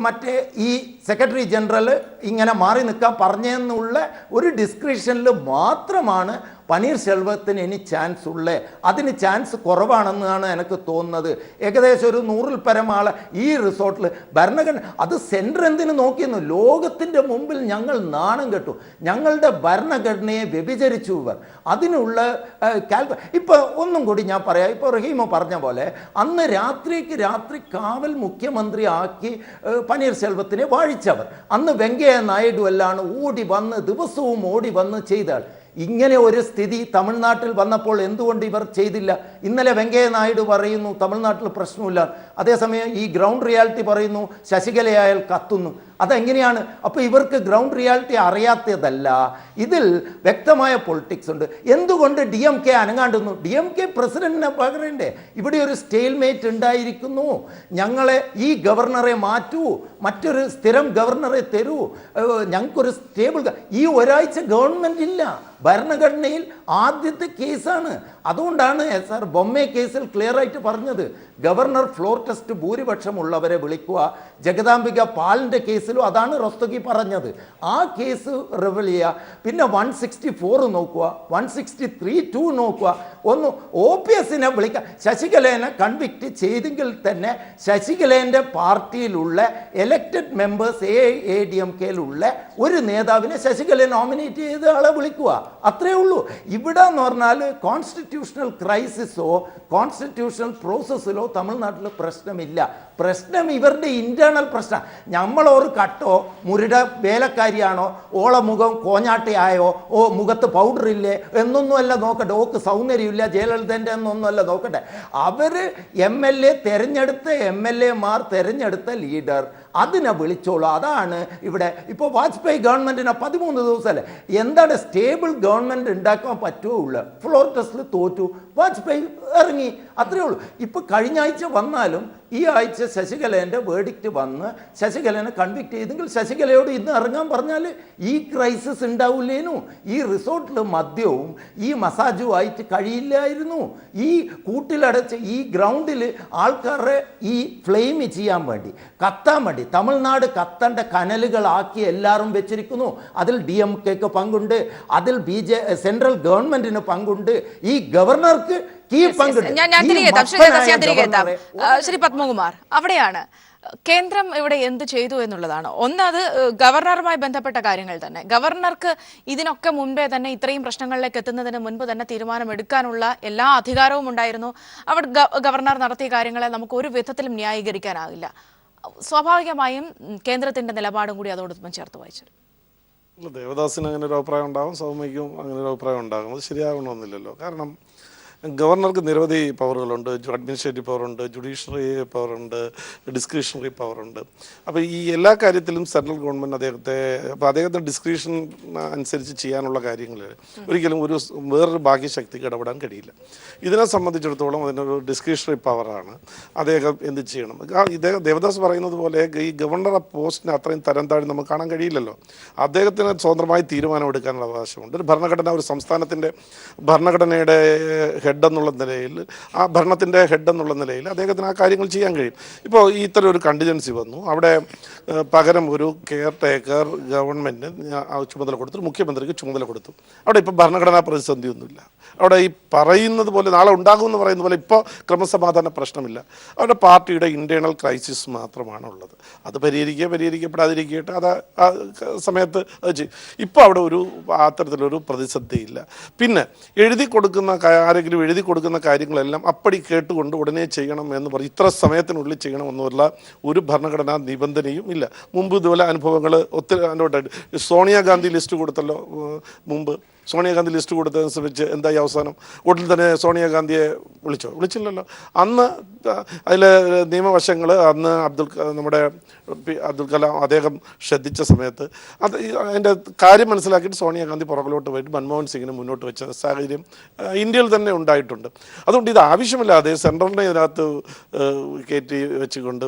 Speaker 6: മറ്റേ ഈ സെക്രട്ടറി ജനറൽ ഇങ്ങനെ മാറി നിൽക്കാൻ പറഞ്ഞെന്നുള്ള ഒരു ഡിസ്ക്രിപ്ഷനിൽ മാത്രമാണ് പനീർശെൽവത്തിന് ഇനി ചാൻസ് ഉള്ളത്. അതിന് ചാൻസ് കുറവാണെന്നാണ് എനിക്ക് തോന്നുന്നത്. ഏകദേശം ഒരു 100-ൽ പരം ആൾ ഈ റിസോർട്ടിൽ ഭരണഘടന, അത് സെൻറ്റർ എന്തിനു നോക്കിയെന്നു, ലോകത്തിൻ്റെ മുമ്പിൽ ഞങ്ങൾ നാണം കെട്ടു, ഞങ്ങളുടെ ഭരണഘടനയെ വ്യഭിചരിച്ചു ഇവർ. അതിനുള്ള ഇപ്പോൾ ഒന്നും കൂടി ഞാൻ പറയാം. ഇപ്പോൾ റഹീമ പറഞ്ഞ പോലെ അന്ന് രാത്രിക്ക് രാത്രി കാവൽ മുഖ്യമന്ത്രി ആക്കി പനീർശെൽവത്തിനെ വാഴിച്ചവർ. അന്ന് വെങ്കയ്യ നായിഡു എല്ലാം ഓടി വന്ന് ദിവസവും ഓടി വന്ന് ചെയ്താൽ ഇങ്ങനെ ഒരു സ്ഥിതി തമിഴ്നാട്ടിൽ വന്നപ്പോൾ എന്തുകൊണ്ട് ഇവർ ചെയ്തില്ല? ഇന്നലെ വെങ്കയ്യ നായിഡു പറയുന്നു തമിഴ്നാട്ടിൽ പ്രശ്നമില്ല, അതേസമയം ഈ ഗ്രൗണ്ട് റിയാലിറ്റി പറയുന്നു ശശികലയായാൽ കത്തുന്നു. അതെങ്ങനെയാണ്? അപ്പോൾ ഇവർക്ക് ഗ്രൗണ്ട് റിയാലിറ്റി അറിയാത്തതല്ല, ഇതിൽ വ്യക്തമായ പൊളിറ്റിക്സ് ഉണ്ട്. എന്തുകൊണ്ട് DMK അനങ്ങാണ്ടുന്നു? DMK പ്രസിഡന്റിനെ പകരണ്ടേ? ഇവിടെ ഒരു സ്റ്റേൽമേറ്റ് ഉണ്ടായിരിക്കുന്നു. ഞങ്ങളെ ഈ ഗവർണറെ മാറ്റൂ, മറ്റൊരു സ്ഥിരം ഗവർണറെ തരൂ, ഞങ്ങൾക്കൊരു സ്റ്റേബിൾ. ഈ ഒരാഴ്ച ഗവൺമെൻറ് ഇല്ല. ഭരണഘടനയിൽ ആദ്യത്തെ കേസാണ്. അതുകൊണ്ടാണ് SR ബൊമ്മെ കേസിൽ ക്ലിയർ ആയിട്ട് പറഞ്ഞത് ഗവർണർ ഫ്ലോർ ടെസ്റ്റ് ഭൂരിപക്ഷമുള്ളവരെ വിളിക്കുക. ജഗദാംബിക പാലിൻ്റെ കേസിലും അതാണ് റോസ്തഗി പറഞ്ഞത്. ആ കേസ് റിവൽ ചെയ്യുക. പിന്നെ 164 നോക്കുക, 163(2) നോക്കുക. ഒന്ന് OPSനെ വിളിക്കുക. ശശികലേനെ കൺവിക്റ്റ് ചെയ്തെങ്കിൽ തന്നെ ശശികലേൻ്റെ പാർട്ടിയിലുള്ള എലക്റ്റഡ് മെമ്പേഴ്സ് AIADMKയിലുള്ള ഒരു നേതാവിനെ ശശികല നോമിനേറ്റ് ചെയ്ത ആളെ വിളിക്കുക. അത്രയേ ഉള്ളൂ. ഇവിടെ എന്ന് പറഞ്ഞാൽ കോൺസ്റ്റിറ്റ്യൂഷണൽ ക്രൈസിസോ കോൺസ്റ്റിറ്റ്യൂഷണൽ പ്രോസസ്സിലോ തമിഴ്നാട്ടിൽ പ്രശ്നമില്ല. പ്രശ്നം ഇവരുടെ ഇന്റേണൽ പ്രശ്നം. നമ്മളൊരു കട്ടോ മുരുടെ വേലക്കാരിയാണോ, ഓള മുഖം കോഞ്ഞാട്ടയായോ, മുഖത്ത് പൗഡർ ഇല്ലേ എന്നൊന്നുമല്ല നോക്കട്ടെ, ഓക്ക് സൗന്ദര്യമില്ല ജയലളിതൻ്റെ എന്നൊന്നുമല്ല നോക്കട്ടെ. അവർ MLA തിരഞ്ഞെടുത്ത MLAമാർ തിരഞ്ഞെടുത്ത ലീഡർ അതിനെ വിളിച്ചോളൂ. അതാണ് ഇവിടെ. ഇപ്പോൾ വാജ്പേയി ഗവൺമെൻറ്റിനെ 13 ദിവസമല്ലേ, എന്താണ് സ്റ്റേബിൾ ഗവൺമെൻറ് ഉണ്ടാക്കാൻ പറ്റുകയുള്ളൂ. ഫ്ലോർ ടെസ്റ്റിൽ തോറ്റു, വാജ്പേയി ഇറങ്ങി, അത്രയേ ഉള്ളൂ. ഇപ്പോൾ കഴിഞ്ഞ ആഴ്ച വന്നാലും ഈ ആഴ്ച ശശികലേൻ്റെ വേർഡിക്റ്റ് വന്ന് ശശികലനെ കൺവിക്റ്റ് ചെയ്തെങ്കിൽ ശശികലയോട് ഇന്ന് ഇറങ്ങാൻ പറഞ്ഞാൽ ഈ ക്രൈസിസ് ഉണ്ടാവില്ലേനു. ഈ റിസോർട്ടിൽ മദ്യവും ഈ മസാജും ആയിട്ട് കഴിയില്ലായിരുന്നു. ഈ കൂട്ടിലടച്ച് ഈ ഗ്രൗണ്ടിൽ ആൾക്കാരെ ഈ ഫ്ലെയിം ചെയ്യാൻ വേണ്ടി, കത്താൻ വേണ്ടി, തമിഴ്നാട് കത്തേണ്ട കനലുകളാക്കി എല്ലാവരും വെച്ചിരിക്കുന്നു. അതിൽ DMKക്ക് പങ്കുണ്ട്, അതിൽ സെൻട്രൽ ഗവൺമെന്റിന് പങ്കുണ്ട്, ഈ ഗവർണർക്ക്
Speaker 1: ഞാൻ തിരികെ എത്താം. ശ്രീ പത്മകുമാർ, അവിടെയാണ് കേന്ദ്രം ഇവിടെ എന്ത് ചെയ്തു എന്നുള്ളതാണ്. ഒന്ന്, അത് ഗവർണറുമായി ബന്ധപ്പെട്ട കാര്യങ്ങൾ തന്നെ. ഗവർണർക്ക് ഇതിനൊക്കെ മുൻപേ തന്നെ ഇത്രയും പ്രശ്നങ്ങളിലേക്ക് എത്തുന്നതിന് മുൻപ് തന്നെ തീരുമാനമെടുക്കാനുള്ള എല്ലാ അധികാരവും ഉണ്ടായിരുന്നു. അവിടെ ഗവർണർ നടത്തിയ കാര്യങ്ങളെ നമുക്ക് ഒരു വിധത്തിലും ന്യായീകരിക്കാനാകില്ല. സ്വാഭാവികമായും കേന്ദ്രത്തിന്റെ നിലപാടും കൂടി അതോടൊപ്പം ചേർത്ത് വായിച്ചു.
Speaker 2: ദേവദാസിന് അങ്ങനെ ഒരു അഭിപ്രായം ഉണ്ടാകും, സൗമ്യയ്ക്കും അങ്ങനെ ഒരു അഭിപ്രായം ഉണ്ടാകും. അത് ശരിയാകണമെന്നില്ലല്ലോ. കാരണം ഗവർണർക്ക് നിരവധി പവറുകളുണ്ട്. അഡ്മിനിസ്ട്രേറ്റീവ് പവറുണ്ട്, ജുഡീഷ്യറി പവറുണ്ട്, ഡിസ്ക്രിഷണറി പവറുണ്ട്. അപ്പോൾ ഈ എല്ലാ കാര്യത്തിലും സെൻട്രൽ ഗവൺമെൻറ് അദ്ദേഹത്തിന് ഡിസ്ക്രിഷൻ അനുസരിച്ച് ചെയ്യാനുള്ള കാര്യങ്ങൾ ഒരിക്കലും വേറൊരു ഭാഗ്യശക്തിക്ക് ഇടപെടാൻ കഴിയില്ല. ഇതിനെ സംബന്ധിച്ചിടത്തോളം അതിനൊരു ഡിസ്ക്രിഷണറി പവറാണ്. അദ്ദേഹം എന്ത് ചെയ്യണം. ദേവദാസ് പറയുന്നത് പോലെ ഈ ഗവർണർ പോസ്റ്റിന് അത്രയും തരം താഴ്ന്ന് നമുക്ക് കാണാൻ കഴിയില്ലല്ലോ. അദ്ദേഹത്തിന് സ്വതന്ത്രമായി തീരുമാനമെടുക്കാനുള്ള അവകാശമുണ്ട്. ഒരു ഭരണഘടന, ഒരു സംസ്ഥാനത്തിൻ്റെ ഭരണഘടനയുടെ ഹെഡ് എന്നുള്ള നിലയിൽ, ആ ഭരണത്തിൻ്റെ ഹെഡ് എന്നുള്ള നിലയിൽ അദ്ദേഹത്തിന് ആ കാര്യങ്ങൾ ചെയ്യാൻ കഴിയും. ഇപ്പോൾ ഇത്തരം ഒരു കണ്ടിജൻസി വന്നു, അവിടെ പകരം ഒരു കെയർ ടേക്കർ ഗവൺമെൻറ് ചുമതല കൊടുത്തു, മുഖ്യമന്ത്രിക്ക് ചുമതല കൊടുത്തു. അവിടെ ഇപ്പോൾ ഭരണഘടനാ പ്രതിസന്ധിയൊന്നുമില്ല. അവിടെ ഈ പറയുന്നത് പോലെ, നാളെ ഉണ്ടാകുമെന്ന് പറയുന്ന പോലെ ഇപ്പോൾ ക്രമസമാധാന പ്രശ്നമില്ല. അവരുടെ പാർട്ടിയുടെ ഇൻറ്റേർണൽ ക്രൈസിസ് മാത്രമാണ് ഉള്ളത്. അത് പരിഹരിക്കപ്പെടാതിരിക്കട്ടെ, അത് ആ സമയത്ത് അത് ചെയ്യും. ഇപ്പോൾ അവിടെ അത്തരത്തിലൊരു പ്രതിസന്ധിയില്ല. പിന്നെ എഴുതി കൊടുക്കുന്ന ആരെങ്കിലും എഴുതി കൊടുക്കുന്ന കാര്യങ്ങളെല്ലാം അപ്പടി കേട്ടുകൊണ്ട് ഉടനെ ചെയ്യണം എന്ന് പറയും, ഇത്ര സമയത്തിനുള്ളിൽ ചെയ്യണമെന്നുള്ള ഒരു ഭരണഘടനാ നിബന്ധനയും ഇല്ല. മുമ്പ് ഇതുപോലെ അനുഭവങ്ങൾ ഒത്തിരി അനുഭവമായിട്ട്. സോണിയാഗാന്ധി ലിസ്റ്റ് കൊടുത്തല്ലോ മുമ്പ്. സോണിയാഗാന്ധി ലിസ്റ്റ് കൊടുത്തതനുസരിച്ച് എന്തായി അവസാനം? ഉടൻ തന്നെ സോണിയാഗാന്ധിയെ വിളിച്ചില്ലല്ലോ. അന്ന് അതിൽ നിയമവശങ്ങൾ അന്ന് നമ്മുടെ അബ്ദുൽ കലാം അദ്ദേഹം ശ്രദ്ധിച്ച സമയത്ത് അതിൻ്റെ കാര്യം മനസ്സിലാക്കിയിട്ട് സോണിയാഗാന്ധി പുറകിലോട്ട് പോയിട്ട് മൻമോഹൻ സിംഗിന് മുന്നോട്ട് വെച്ച സാഹചര്യം ഇന്ത്യയിൽ തന്നെ ഉണ്ടായിട്ടുണ്ട്. അതുകൊണ്ട് ഇത് ആവശ്യമില്ലാതെ സെൻട്രലിനെ ഇതിനകത്ത് കയറ്റി വെച്ചുകൊണ്ട്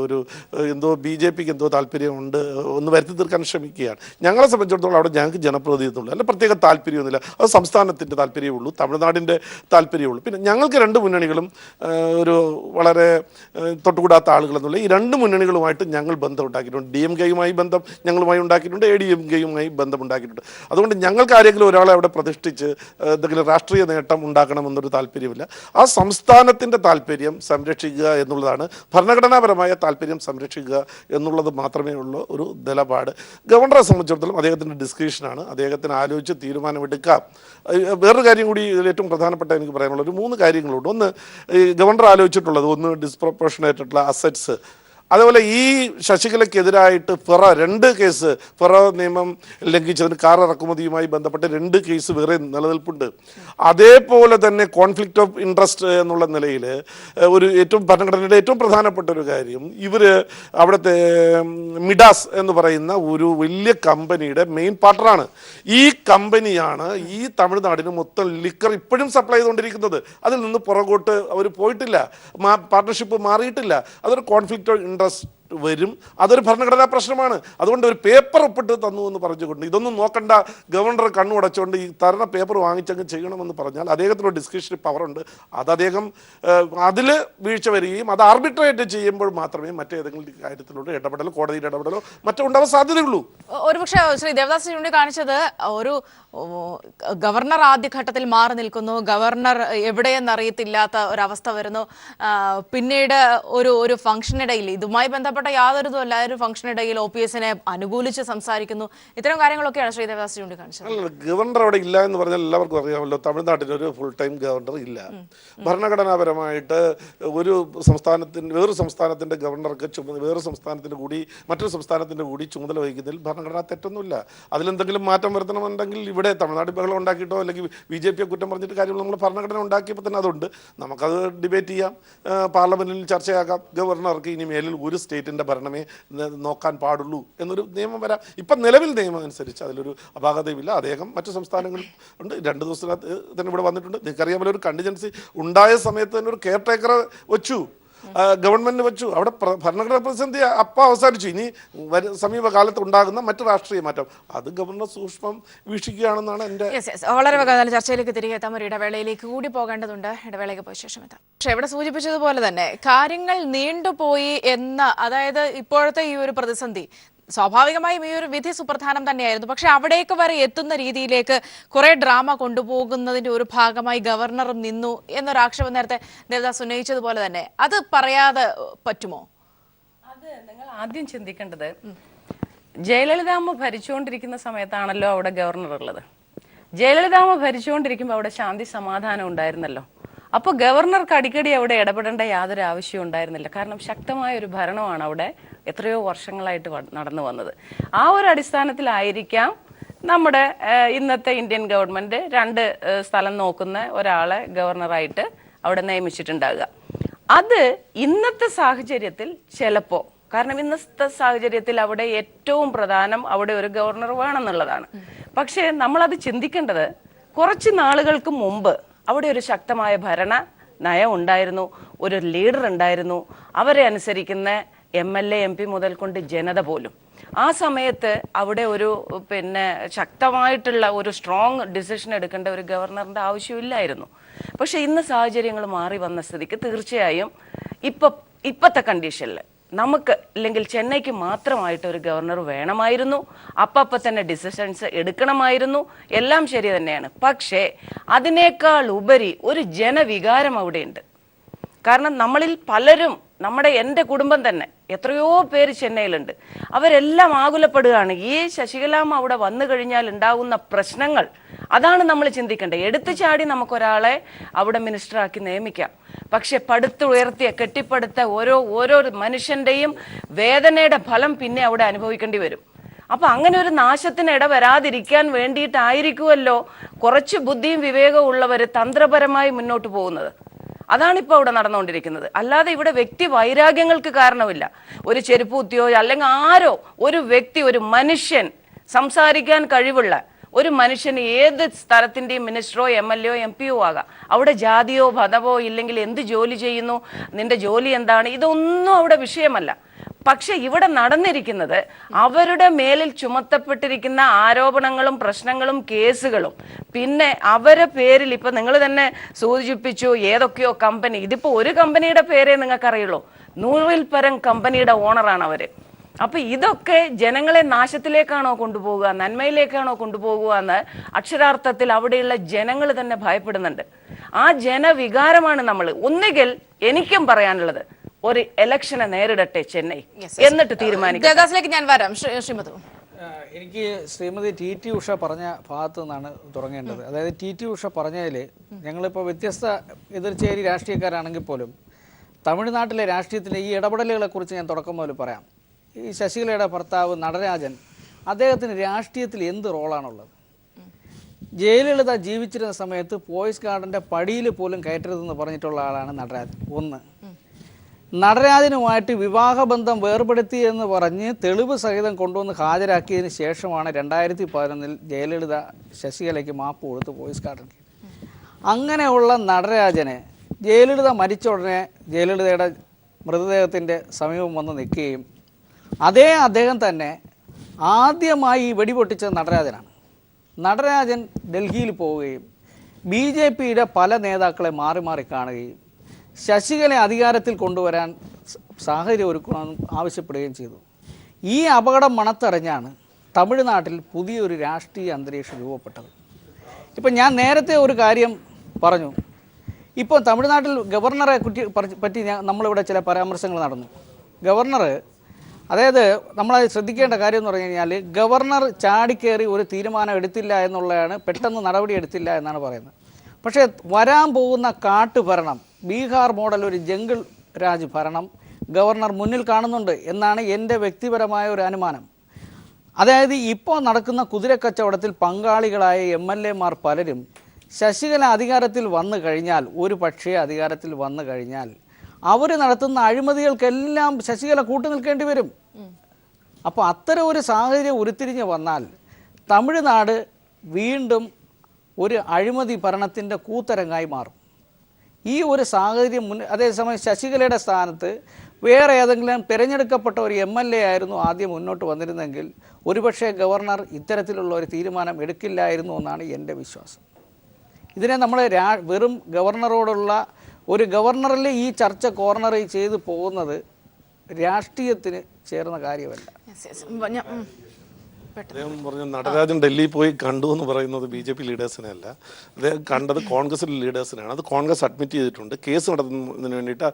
Speaker 2: എന്തോ BJPക്ക് എന്തോ താല്പര്യമുണ്ട് ഒന്ന് വരുത്തി തീർക്കാൻ ശ്രമിക്കുകയാണ്. ഞങ്ങളെ സംബന്ധിച്ചിടത്തോളം അവിടെ ഞങ്ങൾക്ക് ജനപ്രതിനിധിത്വമുള്ളൂ, അല്ല പ്രത്യേക താല്പര്യമൊന്നുമില്ല. അത് സംസ്ഥാനത്തിൻ്റെ താല്പര്യമുള്ളൂ, തമിഴ്നാടിൻ്റെ താല്പര്യമുള്ളൂ. പിന്നെ ഞങ്ങൾക്ക് രണ്ട് മുന്നണികളും ഒരു വളരെ തൊട്ടുകൂടാത്ത ആളുകളെന്നുള്ള ഈ രണ്ട് മുന്നണികളുമായിട്ട് ഞങ്ങൾ ബന്ധം ഉണ്ടാക്കിയിട്ടുണ്ട്. DMK-യുമായി ബന്ധം ഞങ്ങളുമായി ഉണ്ടാക്കിയിട്ടുണ്ട്, ADMK-യുമായി ബന്ധം ഉണ്ടാക്കിയിട്ടുണ്ട്. അതുകൊണ്ട് ഞങ്ങൾക്ക് ആരെങ്കിലും ഒരാളെ അവിടെ പ്രതിഷ്ഠിച്ച് എന്തെങ്കിലും രാഷ്ട്രീയ നേട്ടം ഉണ്ടാക്കണമെന്നൊരു താല്പര്യമില്ല. ആ സംസ്ഥാനത്തിൻ്റെ താല്പര്യം സംരക്ഷിക്കുക എന്നുള്ളതാണ്, ഭരണഘടനാപരമായ താല്പര്യം സംരക്ഷിക്കുക എന്നുള്ളത് മാത്രമേ ഉള്ളൂ ഒരു നിലപാട്. ഗവർണറെ സംബന്ധിച്ചിടത്തോളം അദ്ദേഹത്തിൻ്റെ ഡിസ്ക്രിപ്ഷനാണ്, അദ്ദേഹത്തിന് ആലോചിച്ച് തീരുമാനമെടുക്കാം. വേറൊരു കാര്യം കൂടി ഇതിൽ ഏറ്റവും പ്രധാനപ്പെട്ട എനിക്ക് പറയാനുള്ളത് ഒരു 3 കാര്യങ്ങളുണ്ട്. ഒന്ന്, ഈ ഗവർണർ ആലോചിച്ചിട്ടുള്ളത് ഒന്ന് ഡിസ്പ്രൊപ്പോർഷനേറ്റ് ആയിട്ടുള്ള അസറ്റ്സ്, അതുപോലെ ഈ ശശികലയ്ക്കെതിരായിട്ട് രണ്ട് കേസ് നിയമം ലംഘിച്ചതിന് കാർ ഇറക്കുമതിയുമായി ബന്ധപ്പെട്ട് 2 കേസ് വേറെ നിലനിൽപ്പുണ്ട്. അതേപോലെ തന്നെ കോൺഫ്ലിക്റ്റ് ഓഫ് ഇൻട്രസ്റ്റ് എന്നുള്ള നിലയിൽ ഒരു ഭരണഘടനയുടെ ഏറ്റവും പ്രധാനപ്പെട്ട ഒരു കാര്യം, ഇവർ അവിടുത്തെ മിഡാസ് എന്ന് പറയുന്ന ഒരു വലിയ കമ്പനിയുടെ മെയിൻ പാർട്ണറാണ്. ഈ കമ്പനിയാണ് ഈ തമിഴ്നാടിന് മൊത്തം ലിക്കർ ഇപ്പോഴും സപ്ലൈ ചെയ്തുകൊണ്ടിരിക്കുന്നത്. അതിൽ നിന്ന് പുറകോട്ട് അവർ പോയിട്ടില്ല, പാർട്ണർഷിപ്പ് മാറിയിട്ടില്ല. അതൊരു കോൺഫ്ലിക്റ്റ് ഓഫ് ഇൻട്രസ്റ്റ് വരും, അതൊരു ഭരണഘടനാ പ്രശ്നമാണ്. അതുകൊണ്ട് ഒരു പേപ്പർ ഒപ്പിട്ട് തന്നു എന്ന് പറഞ്ഞുകൊണ്ട് ഇതൊന്നും നോക്കണ്ട, ഗവർണർ കണ്ണുടച്ചുകൊണ്ട് ഈ തരണ പേപ്പർ വാങ്ങിച്ചങ്ങ് ചെയ്യണമെന്ന് പറഞ്ഞാൽ അദ്ദേഹത്തിനൊരു ഡിസ്ക്രിപ്ഷണറി പവറുണ്ട്. അത് അദ്ദേഹം അതിൽ വീഴ്ച വരികയും അത് ആർബിട്രേറ്റ് ചെയ്യുമ്പോൾ മാത്രമേ മറ്റേതെങ്കിലും കാര്യത്തിലുള്ള ഇടപെടലോ കോടതിയുടെ ഇടപെടലോ മറ്റോ ഉണ്ടാവാൻ സാധ്യതയുള്ളൂ.
Speaker 1: ഒരുപക്ഷെ ശ്രീ ദേവദാസ് ചൂണ്ടിക്കാണിച്ചത് ഒരു ഗവർണർ ആദ്യഘട്ടത്തിൽ മാറി നിൽക്കുന്നു, ഗവർണർ എവിടെയെന്നറിയത്തില്ലാത്ത ഒരവസ്ഥ വരുന്നു, പിന്നീട് ഒരു ഫംഗ്ഷനിടയിൽ ഇതുമായി ബന്ധപ്പെട്ട യാതൊരു ഒരു ഫംഗ്ഷനിടയിൽ OPS-നെ അനുകൂലിച്ച് സംസാരിക്കുന്നു. ഇത്തരം കാര്യങ്ങളൊക്കെയാണ് ശ്രീ ദേവദാസ് ചൂണ്ടിക്കാണിച്ചത്.
Speaker 2: ഗവർണർ അവിടെ ഇല്ല എന്ന് പറഞ്ഞാൽ എല്ലാവർക്കും അറിയാമല്ലോ, തമിഴ്നാട്ടിൽ ഒരു ഫുൾ ടൈം ഗവർണർ ഇല്ല. ഭരണഘടനാപരമായിട്ട് വേറൊരു സംസ്ഥാനത്തിൻ്റെ ഗവർണർക്ക് വേറൊരു സംസ്ഥാനത്തിൻ്റെ കൂടി മറ്റൊരു സംസ്ഥാനത്തിൻ്റെ കൂടി ചുമതല വഹിക്കുന്നതിൽ ഭരണഘടനാ തെറ്റൊന്നുമില്ല. അതിലെന്തെങ്കിലും മാറ്റം വരുത്തണമെന്നുണ്ടെങ്കിൽ ഇവിടെ തമിഴ്നാട്ടിൽ ബഹളം ഉണ്ടാക്കിയിട്ടോ അല്ലെങ്കിൽ BJP-യെ കുറ്റം പറഞ്ഞിട്ട് കാര്യങ്ങൾ നമ്മൾ ഭരണഘടന ഉണ്ടാക്കിയപ്പോൾ തന്നെ അതുണ്ട്, നമുക്കത് ഡിബേറ്റ് ചെയ്യാം, പാർലമെന്റിൽ ചർച്ചയാക്കാം. ഗവർണർക്ക് ഇനി മേലിൽ ഒരു സ്റ്റേറ്റിൻ്റെ ഭരണമേ നോക്കാൻ പാടുള്ളൂ എന്നൊരു നിയമം വരാം. ഇപ്പം നിലവിൽ നിയമം അനുസരിച്ച് അതിലൊരു അപാകതയുമില്ല. അദ്ദേഹം മറ്റു സംസ്ഥാനങ്ങളിൽ ഉണ്ട്, 2 ദിവസത്തിനകത്ത് തന്നെ ഇവിടെ വന്നിട്ടുണ്ട്. നിങ്ങൾക്കറിയാമല്ലോ, ഒരു കണ്ടിജൻസി ഉണ്ടായ സമയത്ത് തന്നെ ഒരു കെയർ ടേക്കറെ വെച്ചു, ഗവൺമെന്റ് വെച്ചു. അവിടെ ഭരണഘടനാ പ്രതിസന്ധി അപ്പം അവസാനിച്ചു. ഇനി സമീപകാലത്ത് ഉണ്ടാകുന്ന മറ്റു രാഷ്ട്രീയ മാറ്റം അത് ഗവർണർ സൂക്ഷ്മം വീക്ഷിക്കുകയാണെന്നാണ് എൻ്റെ.
Speaker 1: വളരെ ചർച്ചയിലേക്ക് തിരികെ എത്താം. ഒരു ഇടവേളയിലേക്ക് കൂടി പോകേണ്ടതുണ്ട്, ഇടവേളയ്ക്ക് പോയ ശേഷം എത്താം. പക്ഷെ ഇവിടെ സൂചിപ്പിച്ചതുപോലെ തന്നെ കാര്യങ്ങൾ നീണ്ടുപോയി അതായത് ഇപ്പോഴത്തെ ഈ ഒരു പ്രതിസന്ധി സ്വാഭാവികമായും ഈ ഒരു വിധി സുപ്രധാനം തന്നെയായിരുന്നു. പക്ഷെ അവിടേക്ക് വരെ എത്തുന്ന രീതിയിലേക്ക് കുറെ ഡ്രാമ കൊണ്ടുപോകുന്നതിന്റെ ഒരു ഭാഗമായി ഗവർണറും നിന്നു എന്നൊരാക്ഷേപം നേരത്തെ ദേവദാസ് ഉന്നയിച്ചതുപോലെ തന്നെ അത് പറയാതെ പറ്റുമോ?
Speaker 3: അത് നിങ്ങൾ ആദ്യം ചിന്തിക്കേണ്ടത്, ജയലളിതാമ്മ ഭരിച്ചുകൊണ്ടിരിക്കുന്ന സമയത്താണല്ലോ അവിടെ ഗവർണർ ഉള്ളത്. ജയലളിതാമ്മ ഭരിച്ചുകൊണ്ടിരിക്കുമ്പോൾ അവിടെ ശാന്തി സമാധാനം ഉണ്ടായിരുന്നല്ലോ. അപ്പോൾ ഗവർണർക്ക് അടിക്കടി അവിടെ ഇടപെടേണ്ട യാതൊരു ആവശ്യവും ഉണ്ടായിരുന്നില്ല. കാരണം ശക്തമായ ഒരു ഭരണമാണ് അവിടെ എത്രയോ വർഷങ്ങളായിട്ട് നടന്നു വന്നത്. ആ ഒരു അടിസ്ഥാനത്തിലായിരിക്കാം നമ്മുടെ ഇന്നത്തെ ഇന്ത്യൻ ഗവൺമെന്റ് 2 സ്ഥലം നോക്കുന്ന ഒരാളെ ഗവർണറായിട്ട് അവിടെ നിയമിച്ചിട്ടുണ്ടാകുക. അത് ഇന്നത്തെ സാഹചര്യത്തിൽ ചിലപ്പോൾ, കാരണം ഇന്നത്തെ സാഹചര്യത്തിൽ അവിടെ ഏറ്റവും പ്രധാനം അവിടെ ഒരു ഗവർണർ വേണമെന്നുള്ളതാണ്. പക്ഷേ നമ്മളത് ചിന്തിക്കേണ്ടത്, കുറച്ച് നാളുകൾക്ക് മുമ്പ് അവിടെ ഒരു ശക്തമായ ഭരണ നയം ഉണ്ടായിരുന്നു, ഒരു ലീഡർ ഉണ്ടായിരുന്നു, അവരെ അനുസരിക്കുന്ന MLA MP മുതൽ കൊണ്ട് ജനത പോലും. ആ സമയത്ത് അവിടെ ഒരു ശക്തമായിട്ടുള്ള ഒരു സ്ട്രോങ് ഡിസിഷൻ എടുക്കേണ്ട ഒരു ഗവർണറിന്റെ ആവശ്യമില്ലായിരുന്നു. പക്ഷെ ഇന്ന് സാഹചര്യങ്ങൾ മാറി വന്ന സ്ഥിതിക്ക് തീർച്ചയായും ഇപ്പത്തെ കണ്ടീഷനിൽ നമുക്ക് അല്ലെങ്കിൽ ചെന്നൈക്ക് മാത്രമായിട്ട് ഒരു ഗവർണർ വേണമായിരുന്നു. അപ്പം തന്നെ ഡിസിഷൻസ് എടുക്കണമായിരുന്നു. എല്ലാം ശരി തന്നെയാണ്. പക്ഷേ അതിനേക്കാൾ ഉപരി ഒരു ജനവികാരം അവിടെയുണ്ട്. കാരണം നമ്മളിൽ പലരും, എൻ്റെ കുടുംബം തന്നെ എത്രയോ പേര് ചെന്നൈയിലുണ്ട്, അവരെല്ലാം ആകുലപ്പെടുകയാണ്. ഈ ശശികലാമ്മ അവിടെ വന്നു കഴിഞ്ഞാൽ ഉണ്ടാകുന്ന പ്രശ്നങ്ങൾ, അതാണ് നമ്മൾ ചിന്തിക്കേണ്ടത്. എടുത്തു ചാടി നമുക്കൊരാളെ അവിടെ മിനിസ്റ്ററാക്കി നിയമിക്കാം. പക്ഷെ പടുത്തുയർത്തിയ കെട്ടിപ്പടുത്ത ഓരോ മനുഷ്യന്റെയും വേദനയുടെ ഫലം പിന്നെ അവിടെ അനുഭവിക്കേണ്ടി വരും. അപ്പൊ അങ്ങനെ ഒരു നാശത്തിന് ഇട വരാതിരിക്കാൻ വേണ്ടിയിട്ടായിരിക്കുമല്ലോ കുറച്ച് ബുദ്ധിയും വിവേകവും ഉള്ളവർ തന്ത്രപരമായി മുന്നോട്ട് പോകുന്നത്. അതാണിപ്പോൾ ഇവിടെ നടന്നുകൊണ്ടിരിക്കുന്നത്. അല്ലാതെ ഇവിടെ വ്യക്തി വൈരാഗ്യങ്ങൾക്ക് കാരണമില്ല. ഒരു ചെരുപ്പ് കുത്തിയോ അല്ലെങ്കിൽ ആരോ ഒരു വ്യക്തി, ഒരു മനുഷ്യൻ, സംസാരിക്കാൻ കഴിവുള്ള ഒരു മനുഷ്യന് ഏത് സ്ഥലത്തിൻ്റെയും മിനിസ്റ്ററോ MLA-യോ MP-യോ ആകാം. അവിടെ ജാതിയോ മതമോ ഇല്ലെങ്കിൽ എന്ത് ജോലി ചെയ്യുന്നു, നിന്റെ ജോലി എന്താണ്, ഇതൊന്നും അവിടെ വിഷയമല്ല. പക്ഷെ ഇവിടെ നടന്നിരിക്കുന്നത് അവരുടെ മേലിൽ ചുമത്തപ്പെട്ടിരിക്കുന്ന ആരോപണങ്ങളും പ്രശ്നങ്ങളും കേസുകളും പിന്നെ അവരെ പേരിൽ ഇപ്പൊ നിങ്ങൾ തന്നെ സൂചിപ്പിച്ചു ഏതൊക്കെയോ കമ്പനി, ഇതിപ്പോ ഒരു കമ്പനിയുടെ പേരേ നിങ്ങൾക്കറിയുള്ളൂ, 100-ൽ പരം കമ്പനിയുടെ ഓണറാണ് അവര്. അപ്പൊ ഇതൊക്കെ ജനങ്ങളെ നാശത്തിലേക്കാണോ കൊണ്ടുപോകുക, നന്മയിലേക്കാണോ കൊണ്ടുപോകുക എന്ന് അക്ഷരാർത്ഥത്തിൽ അവിടെയുള്ള ജനങ്ങൾ തന്നെ ഭയപ്പെടുന്നുണ്ട്. ആ ജനവികാരമാണ് നമ്മൾ. ഒന്നുകിൽ എനിക്കും പറയാനുള്ളത് ഒരു ഇലക്ഷനെ നേരിടട്ടെ ചെന്നൈ, എന്നിട്ട് തീരുമാനിക്കാം.
Speaker 1: ജയദാസിലേക്ക് ഞാൻ വരാം. ശ്രീമതി,
Speaker 4: എനിക്ക് ശ്രീമതി ടി ഉഷ പറഞ്ഞ ഭാഗത്തു നിന്നാണ് തുടങ്ങേണ്ടത്. അതായത് ടി ഉഷ പറഞ്ഞതിൽ ഞങ്ങളിപ്പോൾ വ്യത്യസ്ത എതിർച്ചേരി രാഷ്ട്രീയക്കാരാണെങ്കിൽ പോലും തമിഴ്നാട്ടിലെ രാഷ്ട്രീയത്തിലെ ഈ ഇടപെടലുകളെക്കുറിച്ച് ഞാൻ തുടക്കം മുതൽ പറയാം. ഈ ശശികലയുടെ ഭർത്താവ് നടരാജൻ, അദ്ദേഹത്തിന് രാഷ്ട്രീയത്തിൽ എന്ത് റോളാണുള്ളത്? ജയലളിത ജീവിച്ചിരുന്ന സമയത്ത് പോയസ് ഗാർഡൻ്റെ പടിയിൽ പോലും കയറ്റരുതെന്ന് പറഞ്ഞിട്ടുള്ള ആളാണ് നടരാജൻ. ഒന്ന്, നടരാജനുമായിട്ട് വിവാഹബന്ധം വേർപെടുത്തി എന്ന് പറഞ്ഞ് തെളിവ് സഹിതം കൊണ്ടുവന്ന് ഹാജരാക്കിയതിന് ശേഷമാണ് 2011 ജയലളിത ശശികലയ്ക്ക് മാപ്പ് കൊടുത്ത് പോയസ് ഗാർഡൻ. അങ്ങനെയുള്ള നടരാജന് ജയലളിത മരിച്ച ഉടനെ ജയലളിതയുടെ മൃതദേഹത്തിൻ്റെ സമീപം വന്ന് നിൽക്കുകയും അദ്ദേഹം തന്നെ ആദ്യമായി ഈ വെടിപൊട്ടിച്ചത് നടരാജനാണ്. നടരാജൻ ഡൽഹിയിൽ പോവുകയും BJPയുടെ പല നേതാക്കളെ മാറി മാറി കാണുകയും ശശികലയെ അധികാരത്തിൽ കൊണ്ടുവരാൻ സാഹചര്യം ഒരുക്കണമെന്ന് ആവശ്യപ്പെടുകയും ചെയ്തു. ഈ അപകടം മണത്തറിഞ്ഞാണ് തമിഴ്നാട്ടിൽ പുതിയൊരു രാഷ്ട്രീയ അന്തരീക്ഷം രൂപപ്പെട്ടത്. ഇപ്പം ഞാൻ നേരത്തെ ഒരു കാര്യം പറഞ്ഞു. ഇപ്പോൾ തമിഴ്നാട്ടിൽ ഗവർണറെ പറ്റി നമ്മളിവിടെ ചില പരാമർശങ്ങൾ നടന്നു. ഗവർണർ, അതായത് നമ്മളത് ശ്രദ്ധിക്കേണ്ട കാര്യം എന്ന് പറഞ്ഞു കഴിഞ്ഞാൽ, ഗവർണർ ചാടിക്കയറി ഒരു തീരുമാനം എടുത്തില്ല എന്നുള്ളതാണ്, പെട്ടെന്ന് നടപടി എടുത്തില്ല എന്നാണ് പറയുന്നത്. പക്ഷേ വരാൻ പോകുന്ന കാട്ടുഭരണം, ബീഹാർ മോഡൽ ഒരു ജംഗിൾ രാജ് ഭരണം ഗവർണർ മുന്നിൽ കാണുന്നുണ്ട് എന്നാണ് എൻ്റെ വ്യക്തിപരമായ ഒരു അനുമാനം. അതായത് ഇപ്പോൾ നടക്കുന്ന കുതിരക്കച്ചവടത്തിൽ പങ്കാളികളായ MLA-മാർ പലരും ശശികല അധികാരത്തിൽ വന്നു കഴിഞ്ഞാൽ, ഒരു പക്ഷേ അധികാരത്തിൽ വന്നു കഴിഞ്ഞാൽ അവർ നടത്തുന്ന അഴിമതികൾക്കെല്ലാം ശശികല കൂട്ടുനിൽക്കേണ്ടി വരും. അപ്പോൾ അത്തരം ഒരു സാഹചര്യം ഉരുത്തിരിഞ്ഞ് വന്നാൽ തമിഴ്നാട് വീണ്ടും ഒരു അഴിമതി ഭരണത്തിൻ്റെ കൂത്തരങ്ങായി മാറും. ഈ ഒരു സാഹചര്യം അതേസമയം ശശികലയുടെ സ്ഥാനത്ത് വേറെ ഏതെങ്കിലും തിരഞ്ഞെടുക്കപ്പെട്ട ഒരു MLA ആയിരുന്നു ആദ്യം മുന്നോട്ട് വന്നിരുന്നെങ്കിൽ ഒരുപക്ഷെ ഗവർണർ ഇത്തരത്തിലുള്ള ഒരു തീരുമാനം എടുക്കില്ലായിരുന്നു എന്നാണ് എൻ്റെ വിശ്വാസം. ഇതിനെ നമ്മൾ വെറും ഗവർണറോടുള്ള ഒരു ഗവർണറിൽ ഈ ചർച്ച കോർണറിൽ ചെയ്തു പോകുന്നത് രാഷ്ട്രീയത്തിന് ചേർന്ന കാര്യമല്ല.
Speaker 2: അദ്ദേഹം പറഞ്ഞു നടരാജൻ ഡൽഹിയിൽ പോയി കണ്ടു എന്ന് പറയുന്നത് BJP ലീഡേഴ്സിനെ അല്ല, അദ്ദേഹം കണ്ടത് കോൺഗ്രസിലെ ലീഡേഴ്സിനാണ്. അത് കോൺഗ്രസ് അഡ്മിറ്റ് ചെയ്തിട്ടുണ്ട്. കേസ് നടത്തുന്നതിന് വേണ്ടിയിട്ട്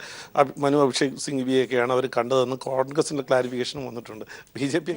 Speaker 2: മനു അഭിഷേക് സിംഗ്വിയൊക്കെയാണ് അവർ കണ്ടതെന്ന് കോൺഗ്രസിൻ്റെ ക്ലാരിഫിക്കേഷനും വന്നിട്ടുണ്ട്. BJP